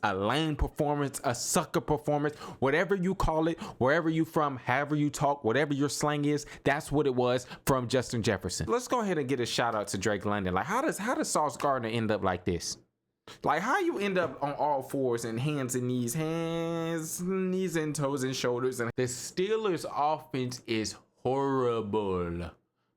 a lame performance, a sucker performance, whatever you call it, wherever you from, however you talk, whatever your slang is, that's what it was from Justin Jefferson. Let's go ahead and get a shout out to Drake London. Like, how does Sauce Gardner end up like this? Like, how you end up on all fours and hands, knees and toes and shoulders. And the Steelers offense is horrible.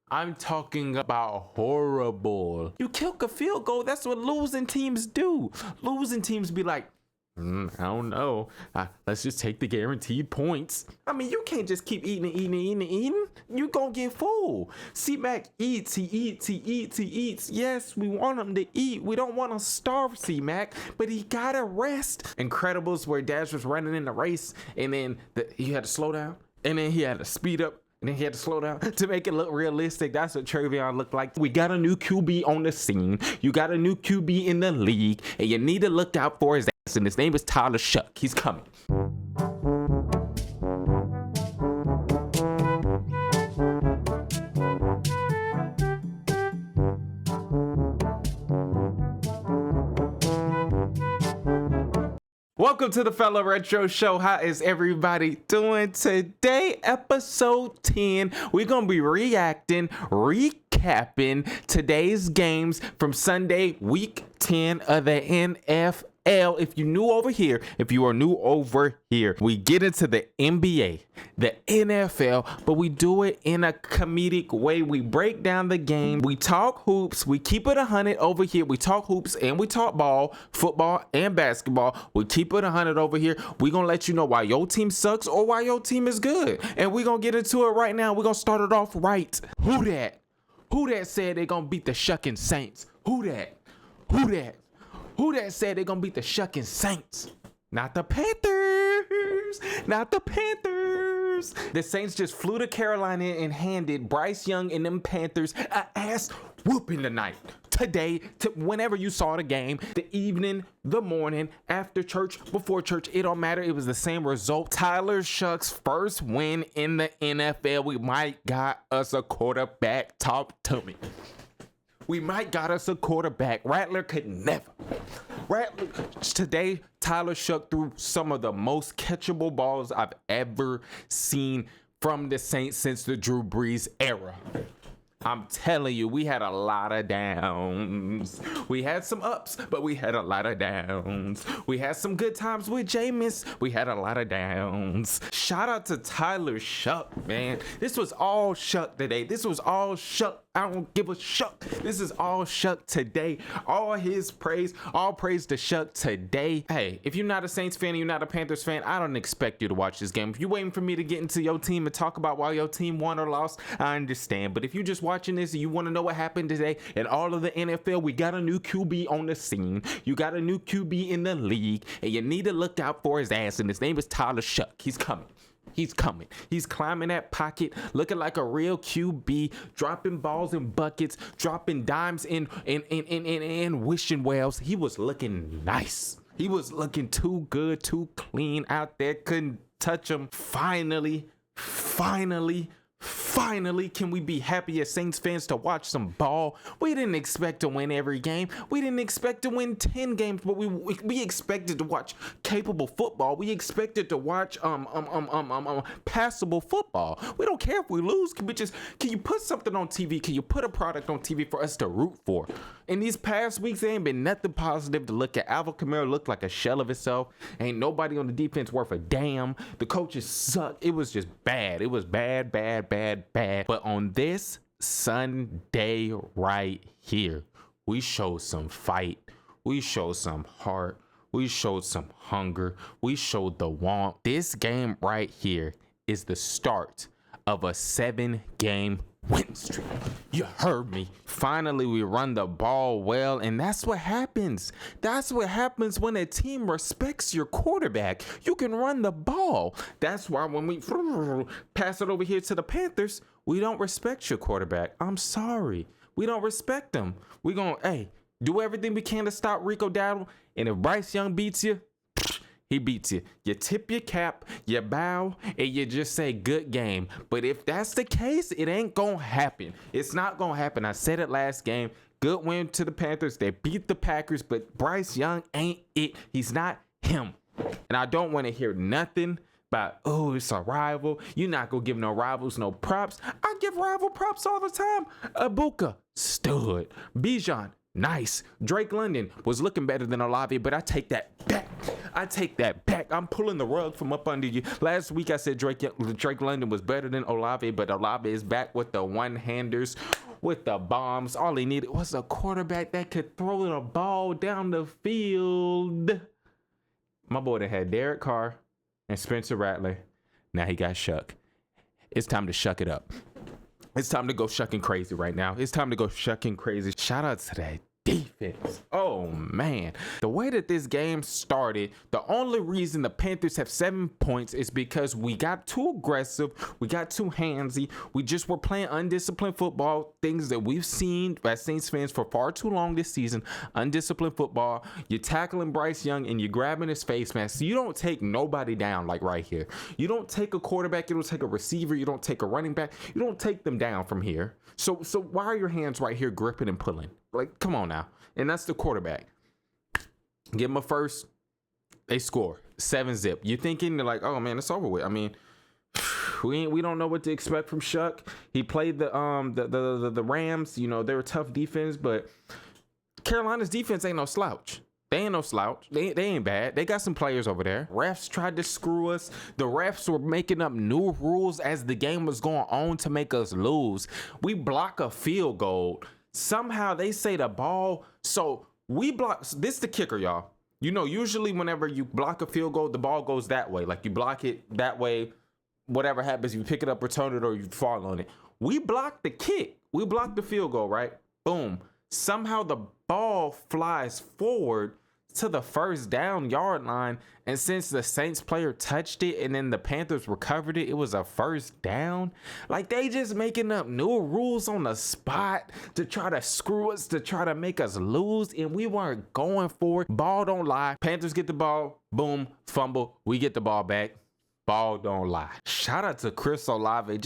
I'm talking about horrible. You kick a field goal, that's what losing teams do. Losing teams be like, I don't know. Let's just take the guaranteed points. I mean, you can't just keep eating. You gonna get full. C-Mac eats, he eats. Yes, we want him to eat. We don't want to starve C-Mac, but he gotta rest. Incredibles where Dash was running in the race, and then he had to slow down, and then he had to speed up, and then he had to slow down to make it look realistic. That's what Trevion looked like. We got a new QB on the scene. You got a new QB in the league, and you need to look out for his ass, and his name is Tyler Shough. He's coming. Welcome to the Fellowretro show. How is everybody doing today? Episode 10. We're going to be recapping today's games from Sunday, week 10 of the NFL. If you're new over here, we get into the NBA, the NFL, but we do it in a comedic way. We break down the game. We talk hoops. We keep it 100 over here. We talk hoops and we talk ball, football and basketball. We keep it 100 over here. We're going to let you know why your team sucks or why your team is good. And we're going to get into it right now. We're going to start it off right. Who that said they're going to beat the shucking Saints? Who that said they're gonna beat the shucking Saints? Not the Panthers. The Saints just flew to Carolina and handed Bryce Young and them Panthers a ass whooping tonight. Today, whenever you saw the game, the evening, the morning, after church, before church, it don't matter. It was the same result. Tyler Shough's first win in the NFL. We might got us a quarterback. Talk to me. We might got us a quarterback. Rattler could never. Today, Tyler Shough threw some of the most catchable balls I've ever seen from the Saints since the Drew Brees era. I'm telling you, we had a lot of downs. We had some ups, but we had a lot of downs. We had some good times with Jameis. We had a lot of downs. Shout out to Tyler Shough, man. This was all Shough today. This was all Shough. I don't give a shuck. This is all Shough today. All his praise, all praise to Shough today. Hey, if you're not a Saints fan and you're not a Panthers fan, I don't expect you to watch this game. If you're waiting for me to get into your team and talk about why your team won or lost, I understand. But if you're just watching this and you want to know what happened today in all of the NFL, we got a new QB on the scene. You got a new QB in the league, and you need to look out for his ass, and his name is Tyler Shough. He's coming. He's climbing that pocket, looking like a real QB, dropping balls in buckets, dropping dimes in wishing wells. He was looking nice. He was looking too good, too clean out there. Couldn't touch him. Finally, can we be happy as Saints fans to watch some ball? We didn't expect to win every game. We didn't expect to win 10 games, but we expected to watch capable football. We expected to watch passable football. We don't care if we lose. Can you put something on TV? Can you put a product on TV for us to root for? In these past weeks, there ain't been nothing positive to look at. Alvin Kamara looked like a shell of itself. Ain't nobody on the defense worth a damn. The coaches suck. It was just bad. It was bad. But on this Sunday right here, we showed some fight. We showed some heart. We showed some hunger. We showed the want. This game right here is the start of a 7-game win streak. You heard me. Finally, we run the ball well, and that's what happens. That's what happens when a team respects your quarterback. You can run the ball. That's why when we pass it over here to the Panthers, we don't respect your quarterback. I'm sorry. We don't respect them. We're going to, do everything we can to stop Rico Dowdle, and if Bryce Young beats you, he beats you. You tip your cap, you bow, and you just say good game. But if that's the case, it ain't gonna happen. It's not gonna happen. I said it last game. Good win to the Panthers. They beat the Packers, but Bryce Young ain't it. He's not him. And I don't want to hear nothing about, oh, it's a rival. You're not going to give no rivals no props. I give rival props all the time. Ibuka, stud. Bijan, nice. Drake London was looking better than Olave, but I take that back. I'm pulling the rug from up under you. Last week I said Drake London was better than Olave, but Olave is back with the one-handers, with the bombs. All he needed was a quarterback that could throw the ball down the field. My boy that had Derek Carr and Spencer Rattler. Now he got Shuck. It's time to shuck it up. It's time to go shucking crazy right now. It's time to go shucking crazy. Shout out to that defense. Oh man, the way that this game started, the only reason the Panthers have 7 points is because we got too aggressive, we got too handsy, we just were playing undisciplined football, things that we've seen as Saints fans for far too long this season. Undisciplined football. You're tackling Bryce Young and you're grabbing his face mask. You don't take nobody down like right here. You don't take a quarterback, you don't take a receiver, you don't take a running back, you don't take them down from here. So why are your hands right here gripping and pulling? Like, come on now. And that's the quarterback. Give them a first. They score 7-zip. You're thinking they're like, oh man, it's over with. I mean, we don't know what to expect from Shuck. He played the Rams. You know, they're a tough defense, but Carolina's defense ain't no slouch. They ain't no slouch. They ain't bad. They got some players over there. Refs tried to screw us. The refs were making up new rules as the game was going on to make us lose. We block a field goal. Somehow they say the ball. So we block. This is the kicker, y'all. You know, usually whenever you block a field goal, the ball goes that way. Like you block it that way. Whatever happens, you pick it up, return it, or you fall on it. We blocked the kick. We blocked the field goal, right? Boom. Somehow the ball flies forward to the first down yard line, and since the Saints player touched it and then the Panthers recovered it, it was a first down. Like, they just making up new rules on the spot to try to screw us, to try to make us lose, and we weren't going for it. Ball don't lie. Panthers get the ball, boom, fumble, we get the ball back. Ball don't lie. Shout out to Chris Olave.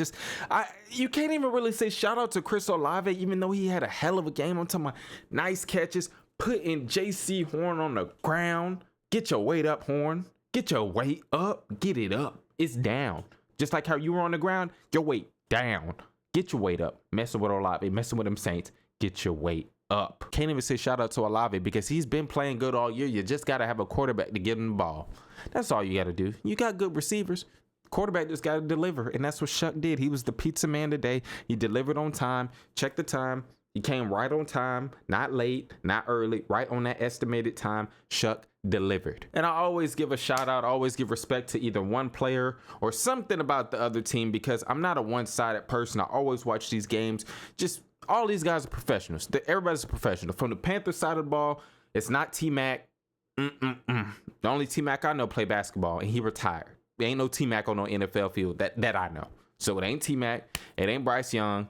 You can't even really say shout out to Chris Olave, even though he had a hell of a game. I'm talking about nice catches, putting JC Horn on the ground. Get your weight up, Horn. Get your weight up. Get it up. It's down. Just like how you were on the ground, your weight down. Get your weight up. Messing with Olave, messing with them Saints. Get your weight up. Can't even say shout out to Olave because he's been playing good all year. You just got to have a quarterback to give him the ball. That's all you got to do. You got good receivers. Quarterback just got to deliver, and that's what Shuck did. He was the pizza man today. He delivered on time. Check the time. He came right on time, not late, not early, right on that estimated time. Shuck delivered. And I always give a shout out, always give respect to either one player or something about the other team because I'm not a one-sided person. I always watch these games. Just all these guys are professionals. Everybody's a professional. From the Panthers side of the ball, it's not T-Mac. The only T-Mac I know play basketball, and he retired. There ain't no T-Mac on no NFL field that I know. So it ain't T-Mac. It ain't Bryce Young.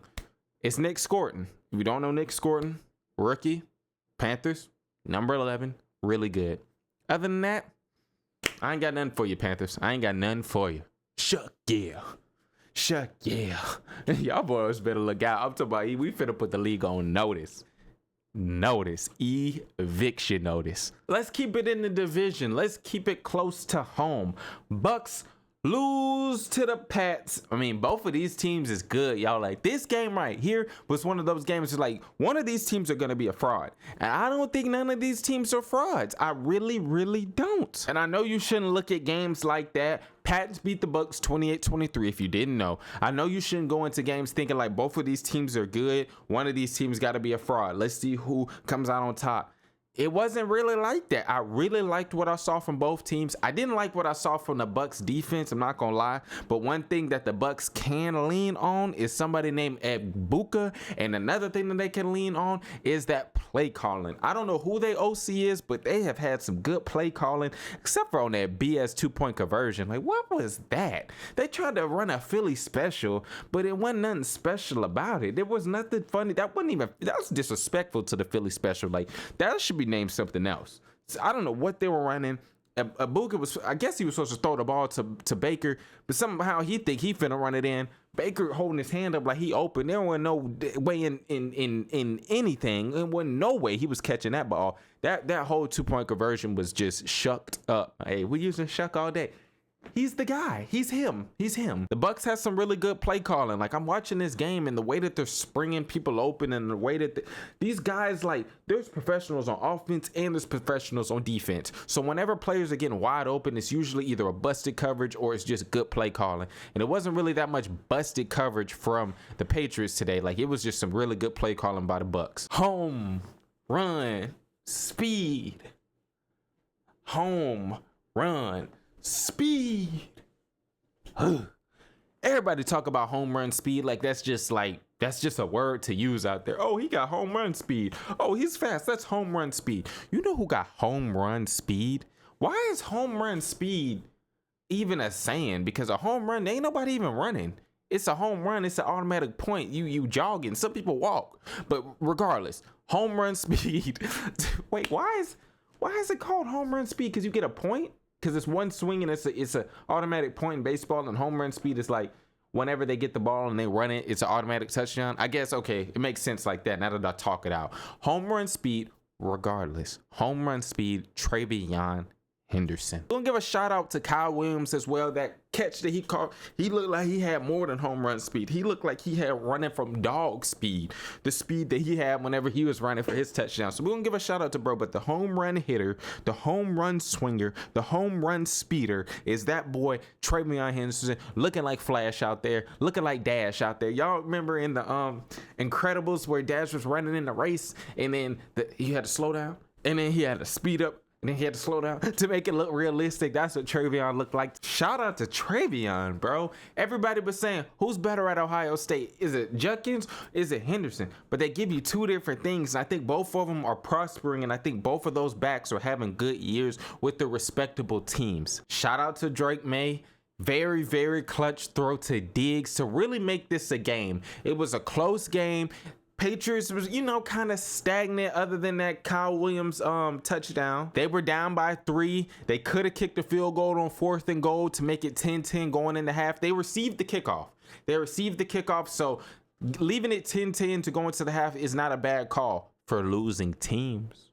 It's Nick Scorton. If you don't know Nick Scorton, rookie, Panthers, number 11, really good. Other than that, I ain't got nothing for you, Panthers. I ain't got nothing for you. Shuck, yeah. Shuck, yeah. Y'all boys better look out. I'm talking about we finna put the league on notice. Eviction notice. Let's keep it in the division. Let's keep it close to home. Bucks lose to the Pats. I mean, both of these teams is good, y'all. Like, this game right here was one of those games that's like, one of these teams are going to be a fraud. And I don't think none of these teams are frauds. I really, really don't. And I know you shouldn't look at games like that. Pats beat the Bucks 28-23 if you didn't know. I know you shouldn't go into games thinking like both of these teams are good. One of these teams got to be a fraud. Let's see who comes out on top. It wasn't really like that. I really liked what I saw from both teams. I didn't like what I saw from the Bucks defense, I'm not gonna lie. But one thing that the Bucks can lean on is somebody named Ibuka, and another thing that they can lean on is that play calling. I don't know who their OC is, but they have had some good play calling, except for on that BS 2-point conversion. Like, what was that? They tried to run a Philly special, but it wasn't nothing special about it. There was nothing funny. That was disrespectful to the Philly special. Like, that should be named something else. So I don't know what they were running. Ibuka was, I guess he was supposed to throw the ball to Baker, but somehow he think he finna run it in. Baker holding his hand up like he open. There wasn't no way in anything. There wasn't no way he was catching that ball. That whole 2-point conversion was just shucked up. Hey, we using shuck all day. He's the guy. He's him. The Bucks has some really good play calling. Like, I'm watching this game and the way that they're springing people open and the way that these guys, like, there's professionals on offense and there's professionals on defense. So whenever players are getting wide open, it's usually either a busted coverage or it's just good play calling. And it wasn't really that much busted coverage from the Patriots today. Like, it was just some really good play calling by the Bucks. Home run speed. Home run speed. Everybody talk about home run speed like that's just a word to use out there. Oh, he got home run speed. Oh, he's fast. That's home run speed. You know who got home run speed? Why is home run speed even a saying? Because a home run, ain't nobody even running. It's a home run. It's an automatic point. You jogging. Some people walk. But regardless, home run speed. Wait, why is it called home run speed? Because you get a point? Because it's one swing and it's a automatic point in baseball, and home run speed is like whenever they get the ball and they run it, it's an automatic touchdown. I guess, okay, it makes sense like that now that I talk it out. Home run speed, regardless. Home run speed, Travion Henderson. We're gonna give a shout out to Kyle Williams as well. That catch that he caught, he looked like he had more than home run speed. He looked like he had running from dog speed, the speed that he had whenever he was running for his touchdown. So we're gonna give a shout out to bro, but the home run hitter, the home run swinger, the home run speeder is that boy Travion Henderson, looking like Flash out there, looking like Dash out there. Y'all remember in the Incredibles where Dash was running in the race and then he had to slow down and then he had to speed up and then he had to slow down to make it look realistic. That's what Travion looked like. Shout out to Travion, bro. Everybody was saying, who's better at Ohio State? Is it Judkins? Is it Henderson? But they give you two different things. And I think both of them are prospering. And I think both of those backs are having good years with the respectable teams. Shout out to Drake May. Very, very clutch throw to Diggs to really make this a game. It was a close game. Patriots was, kind of stagnant other than that Kyle Williams touchdown. They were down by 3. They could have kicked a field goal on 4th and goal to make it 10-10 going into half. They received the kickoff. So leaving it 10-10 to go into the half is not a bad call for losing teams.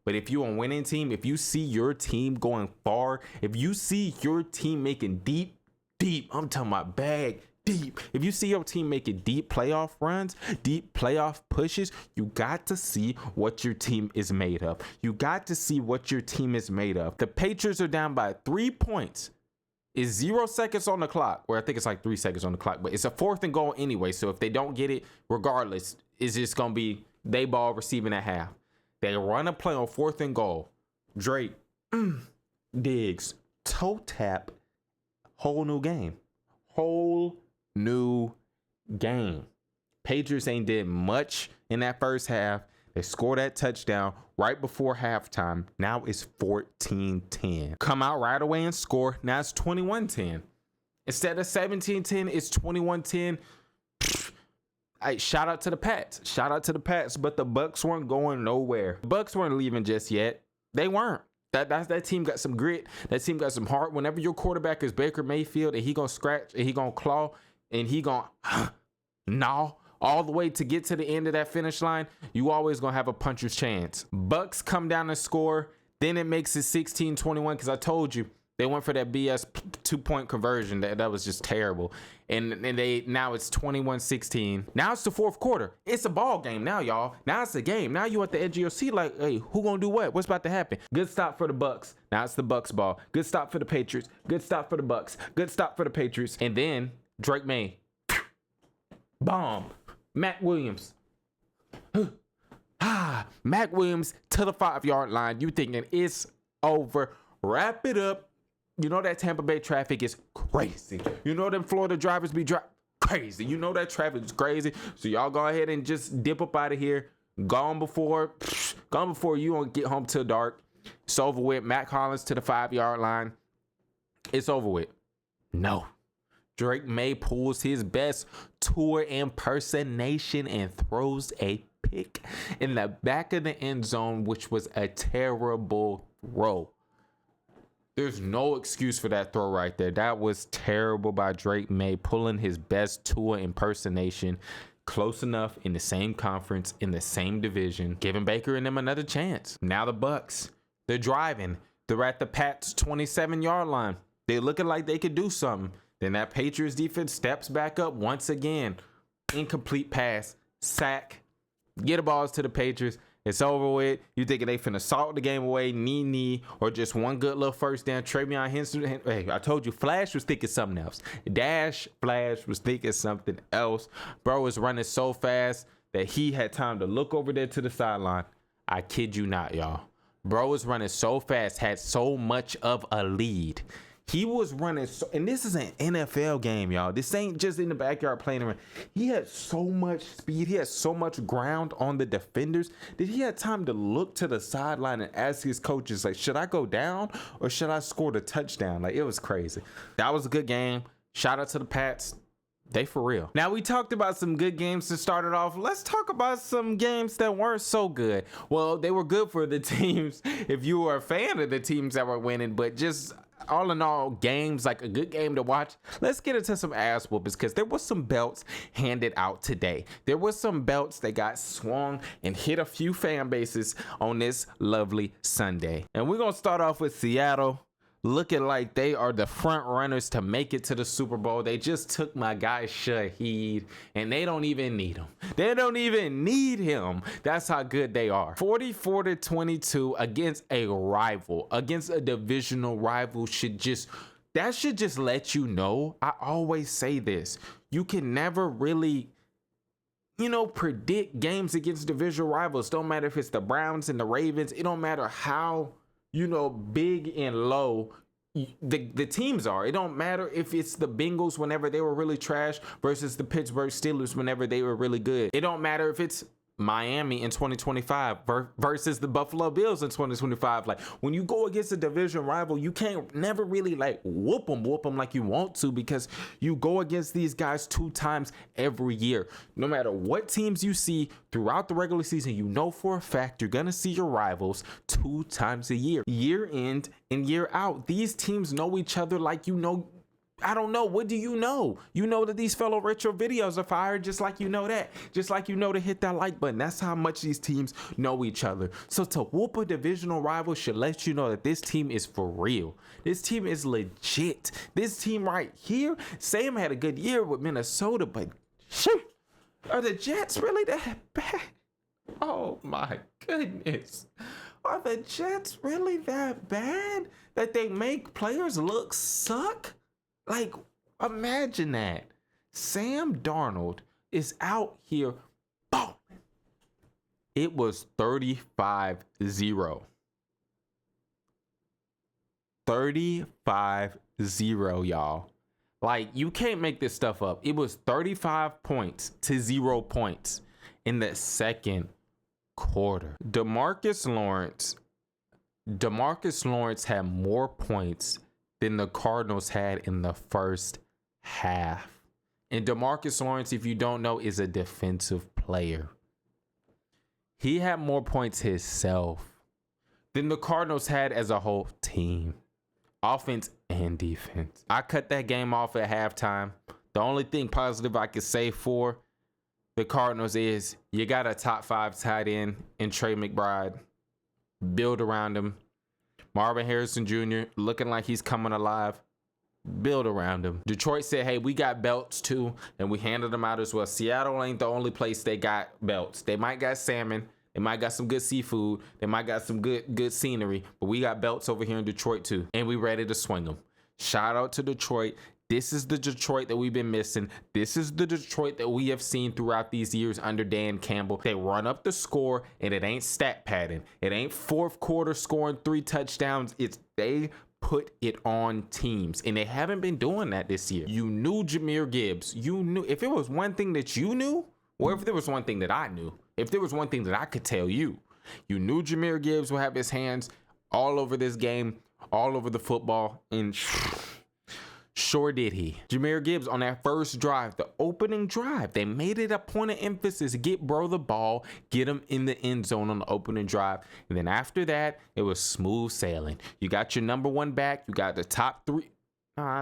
But if you're a winning team, if you see your team going far, if you see your team making deep, I'm talking about bag deep. If you see your team making deep playoff runs, deep playoff pushes, you got to see what your team is made of. The Patriots are down by 3 points. It's 0 seconds on the clock, or I think it's like 3 seconds on the clock, but it's a 4th and goal anyway. So if they don't get it, regardless, it's just going to be they ball receiving at half. They run a play on 4th and goal. Drake, Diggs, toe tap, whole new game. Patriots ain't did much in that first half. They scored that touchdown right before halftime. Now it's 14-10. Come out right away and score. Now it's 21-10. Instead of 17-10, it's 21-10. Shout out to the Pats. But the Bucks weren't going nowhere. The Bucks weren't leaving just yet. They weren't. That team got some grit. That team got some heart. Whenever your quarterback is Baker Mayfield and he gonna scratch and he gonna claw and he gonna gnaw all the way to get to the end of that finish line, you always gonna have a puncher's chance. Bucks come down and score. Then it makes it 16-21 because I told you they went for that BS 2-point conversion. That was just terrible. And now it's 21-16. Now it's the 4th quarter. It's a ball game now, y'all. Now it's a game. Now you at the edge of your seat like, hey, who gonna do what? What's about to happen? Good stop for the Bucks. Now it's the Bucks ball. Good stop for the Patriots. Good stop for the Bucks. Good stop for the Patriots. And then Drake May. Bomb. Matt Williams. Matt Williams to the 5-yard line. You thinking it's over. Wrap it up. You know that Tampa Bay traffic is crazy. You know them Florida drivers be crazy. You know that traffic is crazy. So y'all go ahead and just dip up out of here. Gone before you don't get home till dark. It's over with. Matt Collins to the 5-yard line. It's over with. No. Drake May pulls his best tour impersonation and throws a pick in the back of the end zone, which was a terrible throw. There's no excuse for that throw right there. That was terrible by Drake May, pulling his best Tua impersonation. Close enough in the same conference, in the same division, giving Baker and them another chance. Now the Bucks, they're driving. They're at the Pats 27-yard line. They're looking like they could do something. Then that Patriots defense steps back up once again. Incomplete pass, sack, get the balls to the Patriots. It's over with. You thinking they finna salt the game away, knee, or just one good little first down. Travion Henson. Hey, I told you, Flash was thinking something else. Dash Flash was thinking something else. Bro was running so fast that he had time to look over there to the sideline. I kid you not, y'all. Bro was running so fast, had so much of a lead. He was running so, and this is an NFL game, y'all. This ain't just in the backyard playing around. He had so much speed. He had so much ground on the defenders that he had time to look to the sideline and ask his coaches, like, should I go down or should I score the touchdown? Like, it was crazy. That was a good game. Shout out to the Pats. They for real. Now, we talked about some good games to start it off. Let's talk about some games that weren't so good. Well, they were good for the teams if you were a fan of the teams that were winning, but just all in all, games, like a good game to watch. Let's get into some ass whoopers because there was some belts handed out today. There was some belts that got swung and hit a few fan bases on this lovely Sunday. And we're going to start off with Seattle, looking like they are the front runners to make it to the Super Bowl. They just took my guy Shaheed, and they don't even need him. They don't even need him. That's how good they are. 44-22 against a rival, against a divisional rival should just let you know. I always say this. You can never really, predict games against divisional rivals. Don't matter if it's the Browns and the Ravens. It don't matter how big and low the teams are. It don't matter if it's the Bengals whenever they were really trash versus the Pittsburgh Steelers whenever they were really good. It don't matter if it's Miami in 2025 versus the Buffalo Bills in 2025. Like, when you go against a division rival, you can't never really whoop them like you want to, because you go against these guys 2 times every year. No matter what teams you see throughout the regular season, you know for a fact you're gonna see your rivals 2 times a year in and year out. These teams know each other like I don't know. What do you know? You know that these Fellowretro videos are fire, just like you know that. Just like you know to hit that like button. That's how much these teams know each other. So to whoop a divisional rival should let you know that this team is for real. This team is legit. This team right here, Sam had a good year with Minnesota, but shoot, are the Jets really that bad? Oh my goodness. Are the Jets really that bad that they make players look suck? Like, imagine that. Sam Darnold is out here. Boom. It was 35-0. 35-0, y'all. Like, you can't make this stuff up. It was 35 points to 0 points in the second quarter. Demarcus Lawrence had more points than the Cardinals had in the first half. And DeMarcus Lawrence, if you don't know, is a defensive player. He had more points himself than the Cardinals had as a whole team, offense and defense. I cut that game off at halftime. The only thing positive I could say for the Cardinals is you got a top 5 tight end in Trey McBride. Build around him. Marvin Harrison Jr. looking like he's coming alive. Build around him. Detroit said, hey, we got belts too, and we handed them out as well. Seattle ain't the only place they got belts. They might got salmon. They might got some good seafood. They might got some good scenery. But we got belts over here in Detroit too, and we ready to swing them. Shout out to Detroit. This is the Detroit that we've been missing. This is the Detroit that we have seen throughout these years under Dan Campbell. They run up the score, and it ain't stat padding. It ain't fourth quarter scoring 3 touchdowns. It's they put it on teams, and they haven't been doing that this year. You knew Jahmyr Gibbs. You knew if it was one thing that you knew, or if there was one thing that I knew, if there was one thing that I could tell you, you knew Jahmyr Gibbs will have his hands all over this game, all over the football, and Sure did he. Jahmyr Gibbs on that first drive, the opening drive, they made it a point of emphasis, get bro the ball, get him in the end zone on the opening drive. And then after that, it was smooth sailing. You got your number one back. You got the top three.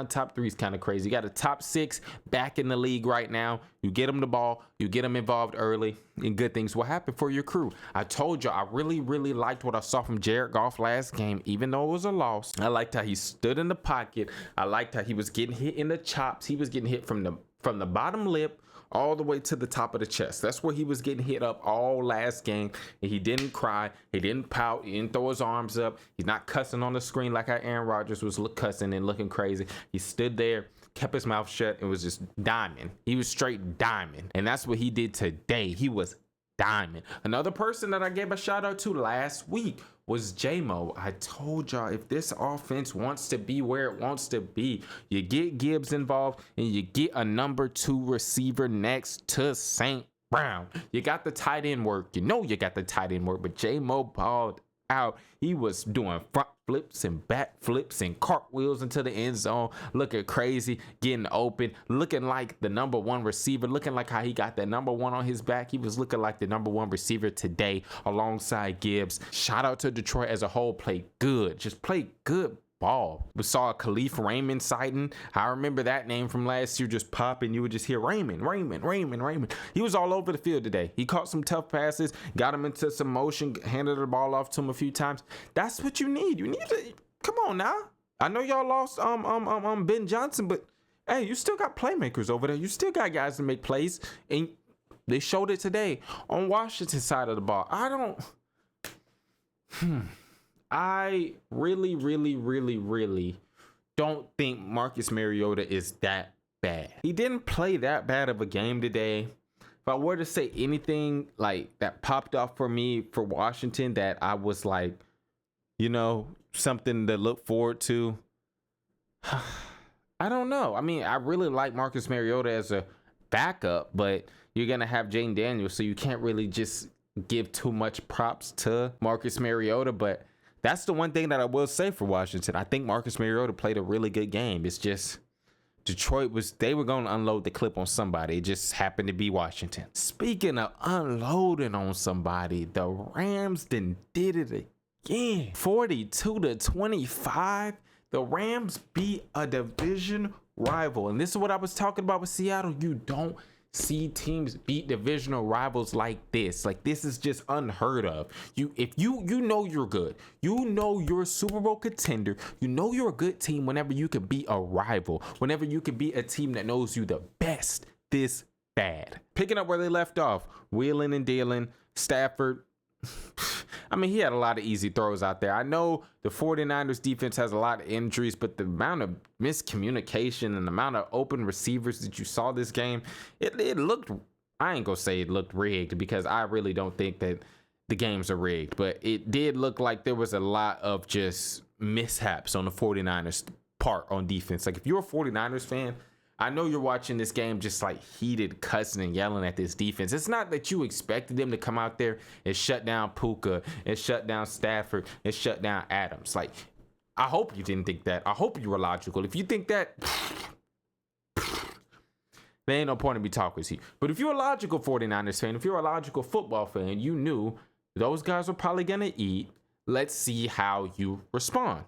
Top three is kind of crazy. You got a top 6 back in the league right now. You get them the ball, you get them involved early, and good things will happen for your crew. I told you, I really liked what I saw from Jared Goff last game, even though it was a loss. I liked how he stood in the pocket. I liked how he was getting hit in the chops. He was getting hit from the bottom lip all the way to the top of the chest. That's where he was getting hit up all last game. And he didn't cry. He didn't pout. He didn't throw his arms up. He's not cussing on the screen like how Aaron Rodgers was cussing and looking crazy. He stood there, kept his mouth shut, and was just diamond. He was straight diamond. And that's what he did today. He was diamond. Another person that I gave a shout out to last week was J-Mo. I told y'all, if this offense wants to be where it wants to be, you get Gibbs involved and you get a number 2 receiver next to St. Brown. You got the tight end work. You know you got the tight end work, but J-Mo balled out. He was doing front flips and back flips and cartwheels into the end zone, looking crazy, getting open, looking like the number 1 receiver, looking like how he got that number 1 on his back. He was looking like the number 1 receiver today alongside Gibbs. Shout out to Detroit as a whole. Played good. Just played good ball. We saw a Khalif Raymond sighting. I remember that name from last year just popping. You would just hear Raymond. He was all over the field today. He caught some tough passes, got him into some motion, handed the ball off to him a few times. That's what you need. You need to come on now. I know y'all lost Ben Johnson, but hey, you still got playmakers over there. You still got guys to make plays, and they showed it today on Washington's side of the ball. I really don't think Marcus Mariota is that bad. He didn't play that bad of a game today. If I were to say anything like that popped off for me for Washington that I was like, you know, something to look forward to, I don't know. I mean, I really like Marcus Mariota as a backup, but you're going to have Jane Daniels, so you can't really just give too much props to Marcus Mariota, but that's the one thing that I will say for Washington. I think Marcus Mariota played a really good game. It's just Detroit they were going to unload the clip on somebody. It just happened to be Washington. Speaking of unloading on somebody, the Rams did it again. 42-25. The Rams beat a division rival. And this is what I was talking about with Seattle. You don't see teams beat divisional rivals like this. Like, this is just unheard of. If you know you're good, you know you're a Super Bowl contender, you know you're a good team whenever you can beat a rival, whenever you can beat a team that knows you the best this bad. Picking up where they left off, wheeling and dealing, Stafford. I mean, he had a lot of easy throws out there. I know the 49ers defense has a lot of injuries, but the amount of miscommunication and the amount of open receivers that you saw this game, it looked, I ain't gonna say it looked rigged, because I really don't think that the games are rigged, but it did look like there was a lot of just mishaps on the 49ers part on defense. Like, if you're a 49ers fan, I know you're watching this game just like heated, cussing and yelling at this defense. It's not that you expected them to come out there and shut down Puka and shut down Stafford and shut down Adams. Like, I hope you didn't think that. I hope you were logical. If you think that, there ain't no point in me talking to you. But if you're a logical 49ers fan, if you're a logical football fan, you knew those guys were probably going to eat. Let's see how you respond.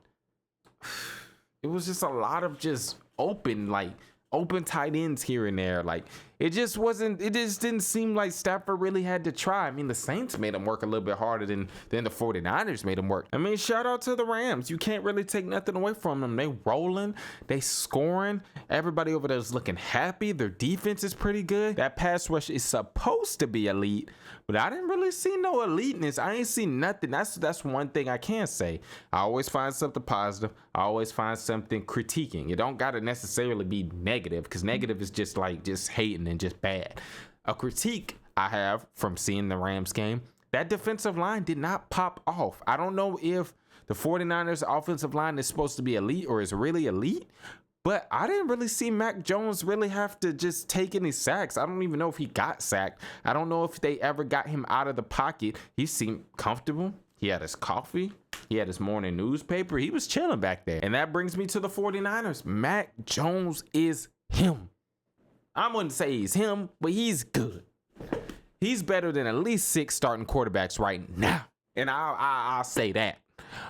It was just a lot of just open tight ends here and there. Like, it just didn't seem like Stafford really had to try. I mean, the Saints made him work a little bit harder than the 49ers made him work. I mean, shout out to the Rams. You can't really take nothing away from them. They rolling, they scoring. Everybody over there is looking happy. Their defense is pretty good. That pass rush is supposed to be elite, but I didn't really see no eliteness. I ain't seen nothing. That's one thing I can say. I always find something positive. I always find something critiquing. It don't gotta necessarily be negative, because negative is just hating and just bad. A critique I have from seeing the Rams game, that defensive line did not pop off. I don't know if the 49ers offensive line is supposed to be elite or is really elite, but I didn't really see Mac Jones really have to just take any sacks. I don't even know if he got sacked. I don't know if they ever got him out of the pocket. He seemed comfortable. He had his coffee. He had his morning newspaper. He was chilling back there. And that brings me to the 49ers. Mac Jones is him. I wouldn't say he's him, but he's good. He's better than at least 6 starting quarterbacks right now. And I'll say that.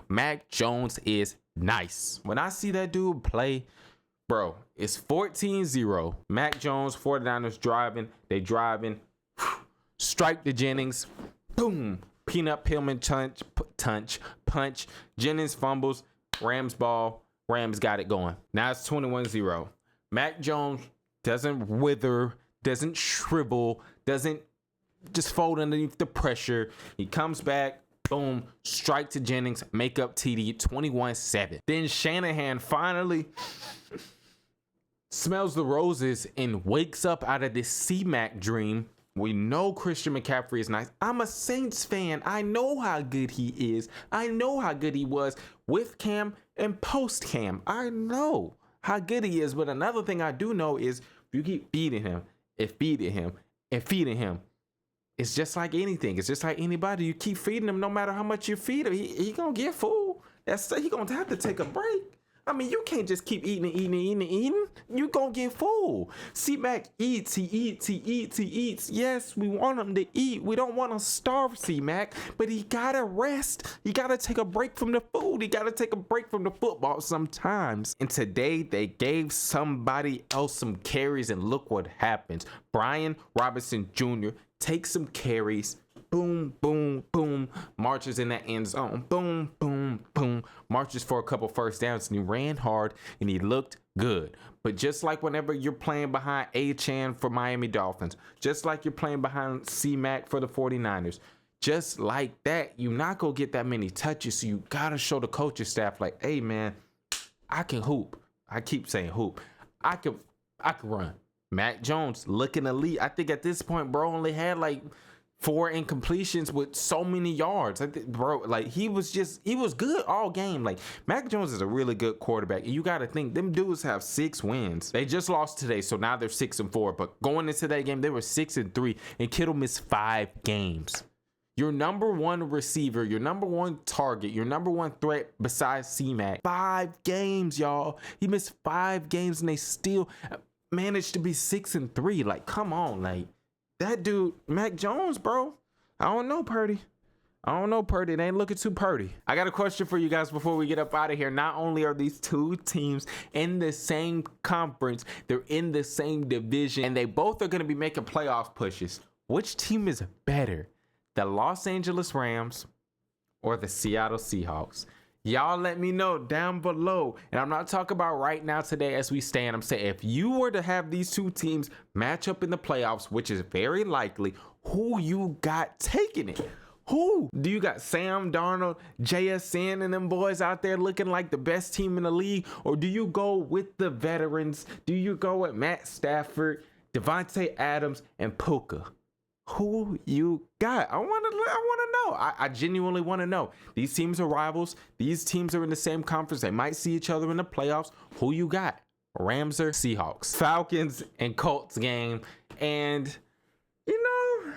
Mac Jones is nice. When I see that dude play, bro, it's 14-0. Mac Jones, 49ers driving. They driving. Strike to Jennings. Boom. Peanut Pillman punch. Jennings fumbles. Rams ball. Rams got it going. Now it's 21-0. Mac Jones doesn't wither, doesn't shrivel, doesn't just fold underneath the pressure. He comes back. Boom, strike to Jennings, make up TD, 21-7. Then Shanahan finally smells the roses and wakes up out of this C-Mac dream. We know Christian McCaffrey is nice. I'm a Saints fan. I know how good he is. I know how good he was with Cam and post-Cam. I know how good he is. But another thing I do know is if you keep feeding him and feeding him and feeding him, it's just like anything. It's just like anybody. You keep feeding him no matter how much you feed him. He gonna get full. He gonna have to take a break. I mean, you can't just keep eating. You gonna get full. C-Mac eats. He eats. Yes, we want him to eat. We don't want to starve C-Mac, but he gotta rest. He gotta take a break from the food. He gotta take a break from the football sometimes. And today they gave somebody else some carries, and look what happens. Brian Robinson Jr. takes some carries. Boom, boom, boom. Marches in that end zone. Boom, boom, boom. Marches for a couple first downs, and he ran hard, and he looked good. But just like whenever you're playing behind A-Chan for Miami Dolphins, just like you're playing behind C-Mac for the 49ers, just like that, you're not going to get that many touches. So you got to show the coaching staff like, hey, man, I can hoop. I keep saying hoop. I can run. Mac Jones looking elite. I think at this point, bro, only had like 4 incompletions with so many yards. I think, bro, like he was good all game. Like Mac Jones is a really good quarterback. And you got to think them dudes have 6 wins. They just lost today, so now they're 6-4. But going into that game, they were 6-3, and Kittle missed 5 games. Your number one receiver, your number one target, your number one threat besides C-Mac, 5 games, y'all. He missed 5 games, and they still managed to be 6-3. Like, come on, like that dude, Mac Jones, bro. I don't know, Purdy. It ain't looking too purty. I got a question for you guys before we get up out of here. Not only are these 2 teams in the same conference, they're in the same division, and they both are going to be making playoff pushes. Which team is better? The Los Angeles Rams or the Seattle Seahawks? Y'all let me know down below. And I'm not talking about right now today as we stand. I'm saying if you were to have these 2 teams match up in the playoffs, which is very likely, who you got taking it? Who? Do you got Sam Darnold, JSN, and them boys out there looking like the best team in the league? Or do you go with the veterans? Do you go with Matt Stafford, Devontae Adams, and Puka? Who you got? I want to know. I genuinely want to know. These teams are rivals. These teams are in the same conference. They might see each other in the playoffs. Who you got? Rams or Seahawks? Falcons and Colts game. And, you know,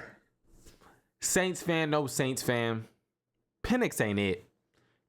Saints fan, no Saints fan. Penix ain't it.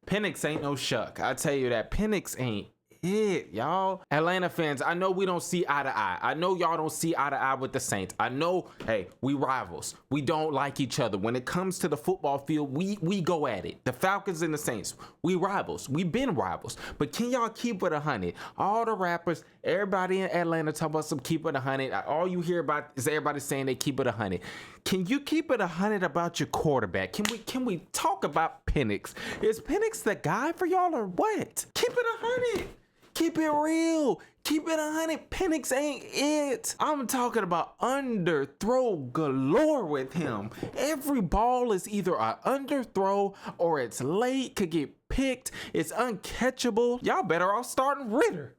Penix ain't no shuck. I tell you that. Penix ain't it, y'all. Atlanta fans, I know we don't see eye to eye. I know y'all don't see eye to eye with the Saints. I know, hey, we rivals. We don't like each other. When it comes to the football field, we go at it. The Falcons and the Saints, we rivals. We've been rivals. But can y'all keep it 100? All the rappers, everybody in Atlanta talk about some keep it 100. All you hear about is everybody saying they keep it 100. Can you keep it 100 about your quarterback? Can we talk about Penix? Is Penix the guy for y'all or what? Keep it 100. Keep it real. Keep it 100. Penix ain't it. I'm talking about underthrow galore with him. Every ball is either an underthrow or it's late, could get picked. It's uncatchable. Y'all better off starting Ritter.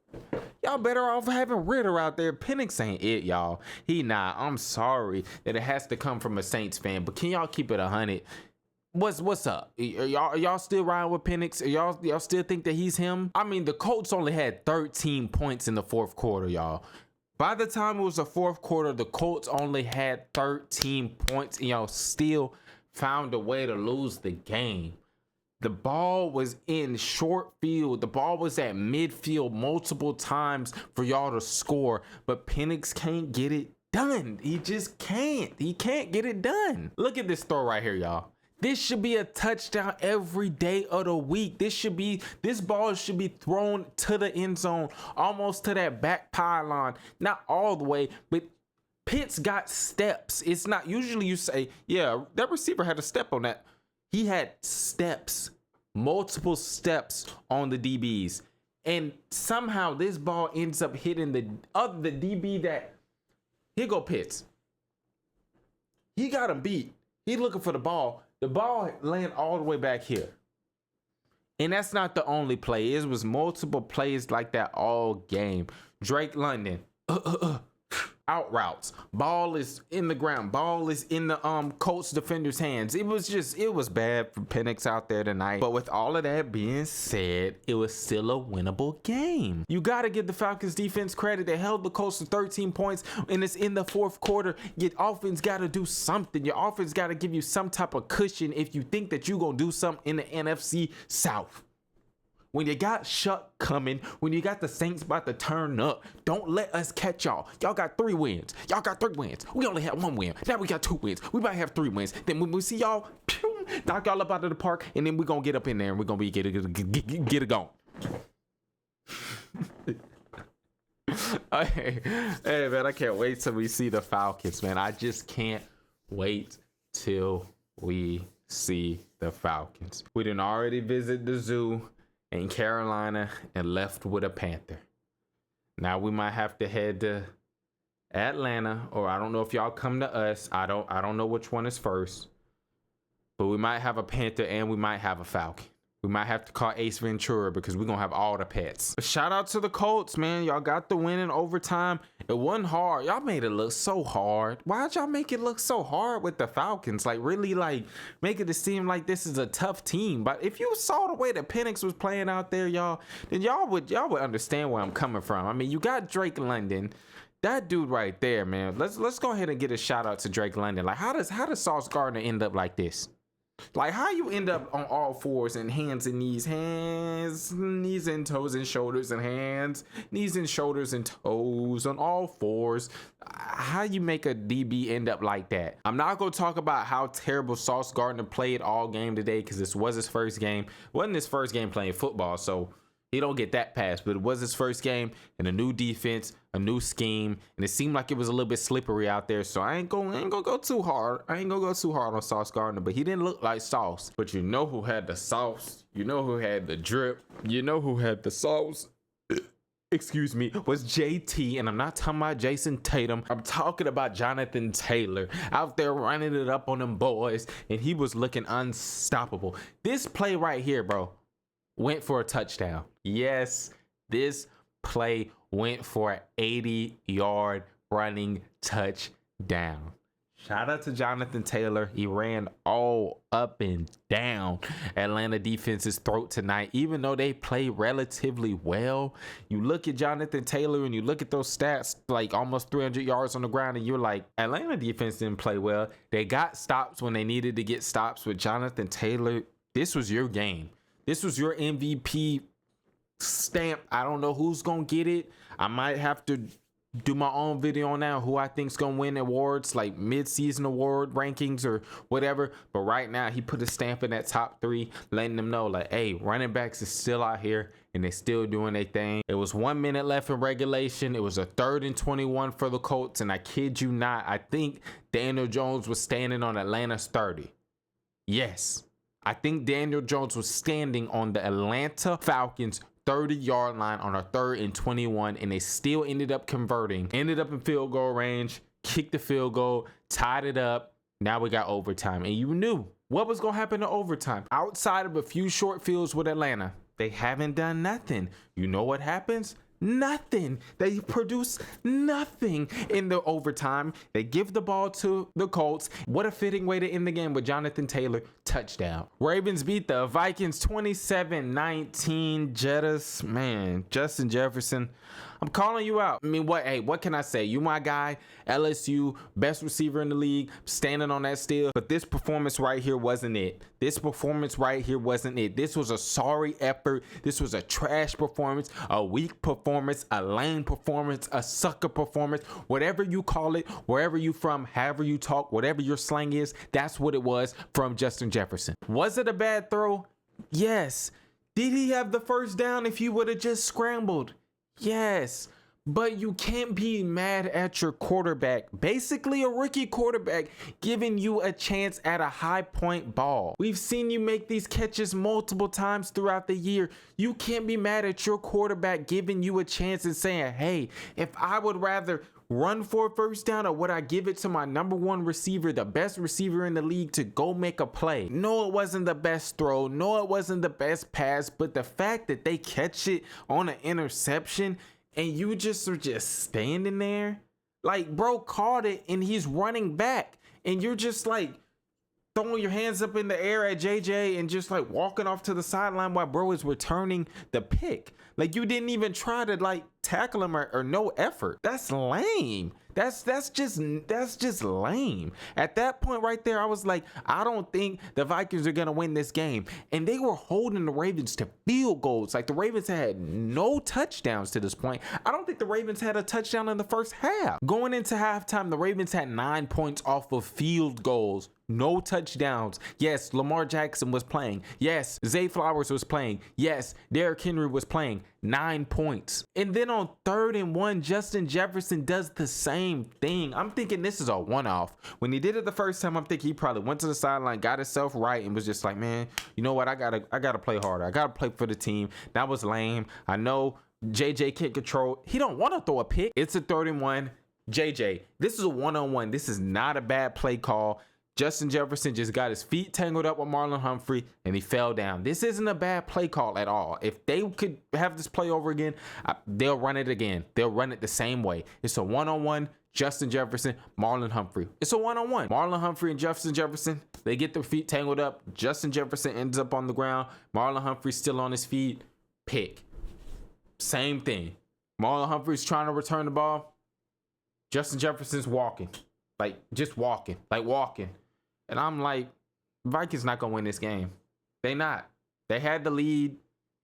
Y'all better off having Ritter out there. Penix ain't it, y'all. He not. I'm sorry that it has to come from a Saints fan, but can y'all keep it 100? What's up? Are y'all still riding with Penix? Y'all still think that he's him? I mean, the Colts only had 13 points in the 4th quarter, y'all. By the time it was the 4th quarter, the Colts only had 13 points, and y'all still found a way to lose the game. The ball was in short field. The ball was at midfield multiple times for y'all to score, but Penix can't get it done. He just can't. He can't get it done. Look at this throw right here, y'all. This should be a touchdown every day of the week. This ball should be thrown to the end zone, almost to that back pylon. Not all the way, but Pitts got steps. It's not usually you say, yeah, that receiver had a step on that. He had steps, multiple steps on the DBs. And somehow this ball ends up hitting the DB that, here go Pitts. He got him beat. He's looking for the ball. The ball landed all the way back here. And that's not the only play. It was multiple plays like that all game. Drake London, out routes. Ball is in the ground. Ball is in the Colts defender's hands. It was bad for Penix out there tonight. But with all of that being said, it was still a winnable game. You got to give the Falcons defense credit. They held the Colts to 13 points, and it's in the fourth quarter. Your offense got to do something. Your offense got to give you some type of cushion if you think that you're going to do something in the NFC South. When you got shough coming, when you got the Saints about to turn up, don't let us catch y'all. Y'all got 3 wins. Y'all got 3 wins. We only had 1 win. Now we got 2 wins. We might have 3 wins. Then when we see y'all, knock y'all up out of the park, and then we're going to get up in there and we're going to get it going. Hey, man, I can't wait till we see the Falcons, man. I just can't wait till we see the Falcons. We done already visit the zoo in Carolina and left with a panther. Now we might have to head to Atlanta, or I don't know if y'all come to us. I don't know which one is first, but we might have a panther and we might have a falcon. We might have to call Ace Ventura because we're going to have all the pets. But shout out to the Colts, man. Y'all got the win in overtime. It wasn't hard. Y'all made it look so hard. Why'd y'all make it look so hard with the Falcons? Like, really, like, making it seem like this is a tough team. But if you saw the way that Penix was playing out there, y'all, then y'all would understand where I'm coming from. I mean, you got Drake London. That dude right there, man. Let's go ahead and get a shout out to Drake London. Like, how does Sauce Gardner end up like this? Like, how you end up on all fours and hands and knees and toes and shoulders and hands, knees and shoulders and toes on all fours? How you make a DB end up like that? I'm not going to talk about how terrible Sauce Gardner played all game today because this was his first game. It wasn't his first game playing football, so he don't get that pass, but it was his first game in a new defense, a new scheme, and it seemed like it was a little bit slippery out there. So I ain't gonna go too hard. I ain't gonna go too hard on Sauce Gardner, but he didn't look like Sauce. But you know who had the sauce? You know who had the drip? You know who had the sauce? Excuse me, was JT, and I'm not talking about Jason Tatum. I'm talking about Jonathan Taylor out there running it up on them boys, and he was looking unstoppable. This play right here, bro, went for a touchdown. Yes, this play went for an 80-yard running touchdown. Shout out to Jonathan Taylor. He ran all up and down Atlanta defense's throat tonight. Even though they play relatively well, you look at Jonathan Taylor and you look at those stats, like almost 300 yards on the ground, and you're like, Atlanta defense didn't play well. They got stops when they needed to get stops with Jonathan Taylor. This was your game. This was your MVP stamp. I don't know who's going to get it. I might have to do my own video on now who I think's going to win awards, like mid-season award rankings or whatever. But right now, he put a stamp in that top 3, letting them know, like, hey, running backs is still out here and they're still doing their thing. It was 1 minute left in regulation. It was a 3rd and 21 for the Colts. And I kid you not, I think Daniel Jones was standing on Atlanta's 30. Yes. I think Daniel Jones was standing on the Atlanta Falcons 30-yard line on a 3rd and 21, and they still ended up converting. Ended up in field goal range, kicked the field goal, tied it up. Now we got overtime, and you knew what was going to happen to overtime. Outside of a few short fields with Atlanta, they haven't done nothing. You know what happens? nothing. They produce nothing in the overtime. They give the ball to the Colts. What a fitting way to end the game with Jonathan Taylor, touchdown. Ravens beat the Vikings 27-19. Jettas, man, Justin Jefferson, I'm calling you out. I mean, what can I say? You my guy, LSU, best receiver in the league, standing on that still. But this performance right here wasn't it. This performance right here wasn't it. This was a sorry effort. This was a trash performance, a weak performance, a lame performance, a sucker performance, whatever you call it, wherever you from, however you talk, whatever your slang is, that's what it was from Justin Jefferson. Was it a bad throw? Yes. Did he have the first down if he would have just scrambled? Yes, but you can't be mad at your quarterback, basically a rookie quarterback, giving you a chance at a high point ball. We've seen you make these catches multiple times throughout the year. You can't be mad at your quarterback giving you a chance and saying, hey, if I would rather run for a first down, or would I give it to my number one receiver, the best receiver in the league, to go make a play? No, it wasn't the best throw. No, it wasn't the best pass, but the fact that they catch it on an interception and you just are just standing there, like, bro caught it and he's running back and you're just like throwing your hands up in the air at JJ and just like walking off to the sideline while bro is returning the pick. Like, you didn't even try to like tackle him or no effort. That's lame. That's just lame. At that point right there, I was like, I don't think the Vikings are gonna win this game. And they were holding the Ravens to field goals. Like, the Ravens had no touchdowns to this point. I don't think the Ravens had a touchdown in the first half. Going into halftime, the Ravens had 9 points off of field goals. No touchdowns. Yes, Lamar Jackson was playing. Yes, Zay Flowers was playing. Yes, Derrick Henry was playing. 9 points. And then on 3rd and 1, Justin Jefferson does the same thing. I'm thinking this is a one-off. When he did it the first time, I'm thinking he probably went to the sideline, got himself right, and was just like, man, you know what? I gotta play harder. I gotta play for the team. That was lame. I know JJ can't control. He don't want to throw a pick. It's a 3rd and 1. JJ, this is a one-on-one. This is not a bad play call. Justin Jefferson just got his feet tangled up with Marlon Humphrey and he fell down. This isn't a bad play call at all. If they could have this play over again, they'll run it again. They'll run it the same way. It's a one-on-one. Justin Jefferson, Marlon Humphrey. It's a one-on-one. Marlon Humphrey and Justin Jefferson, they get their feet tangled up. Justin Jefferson ends up on the ground. Marlon Humphrey's still on his feet. Pick. Same thing. Marlon Humphrey's trying to return the ball. Justin Jefferson's walking. Like, just walking. Like, walking. And I'm like, Vikings not gonna win this game. They not. They had the lead.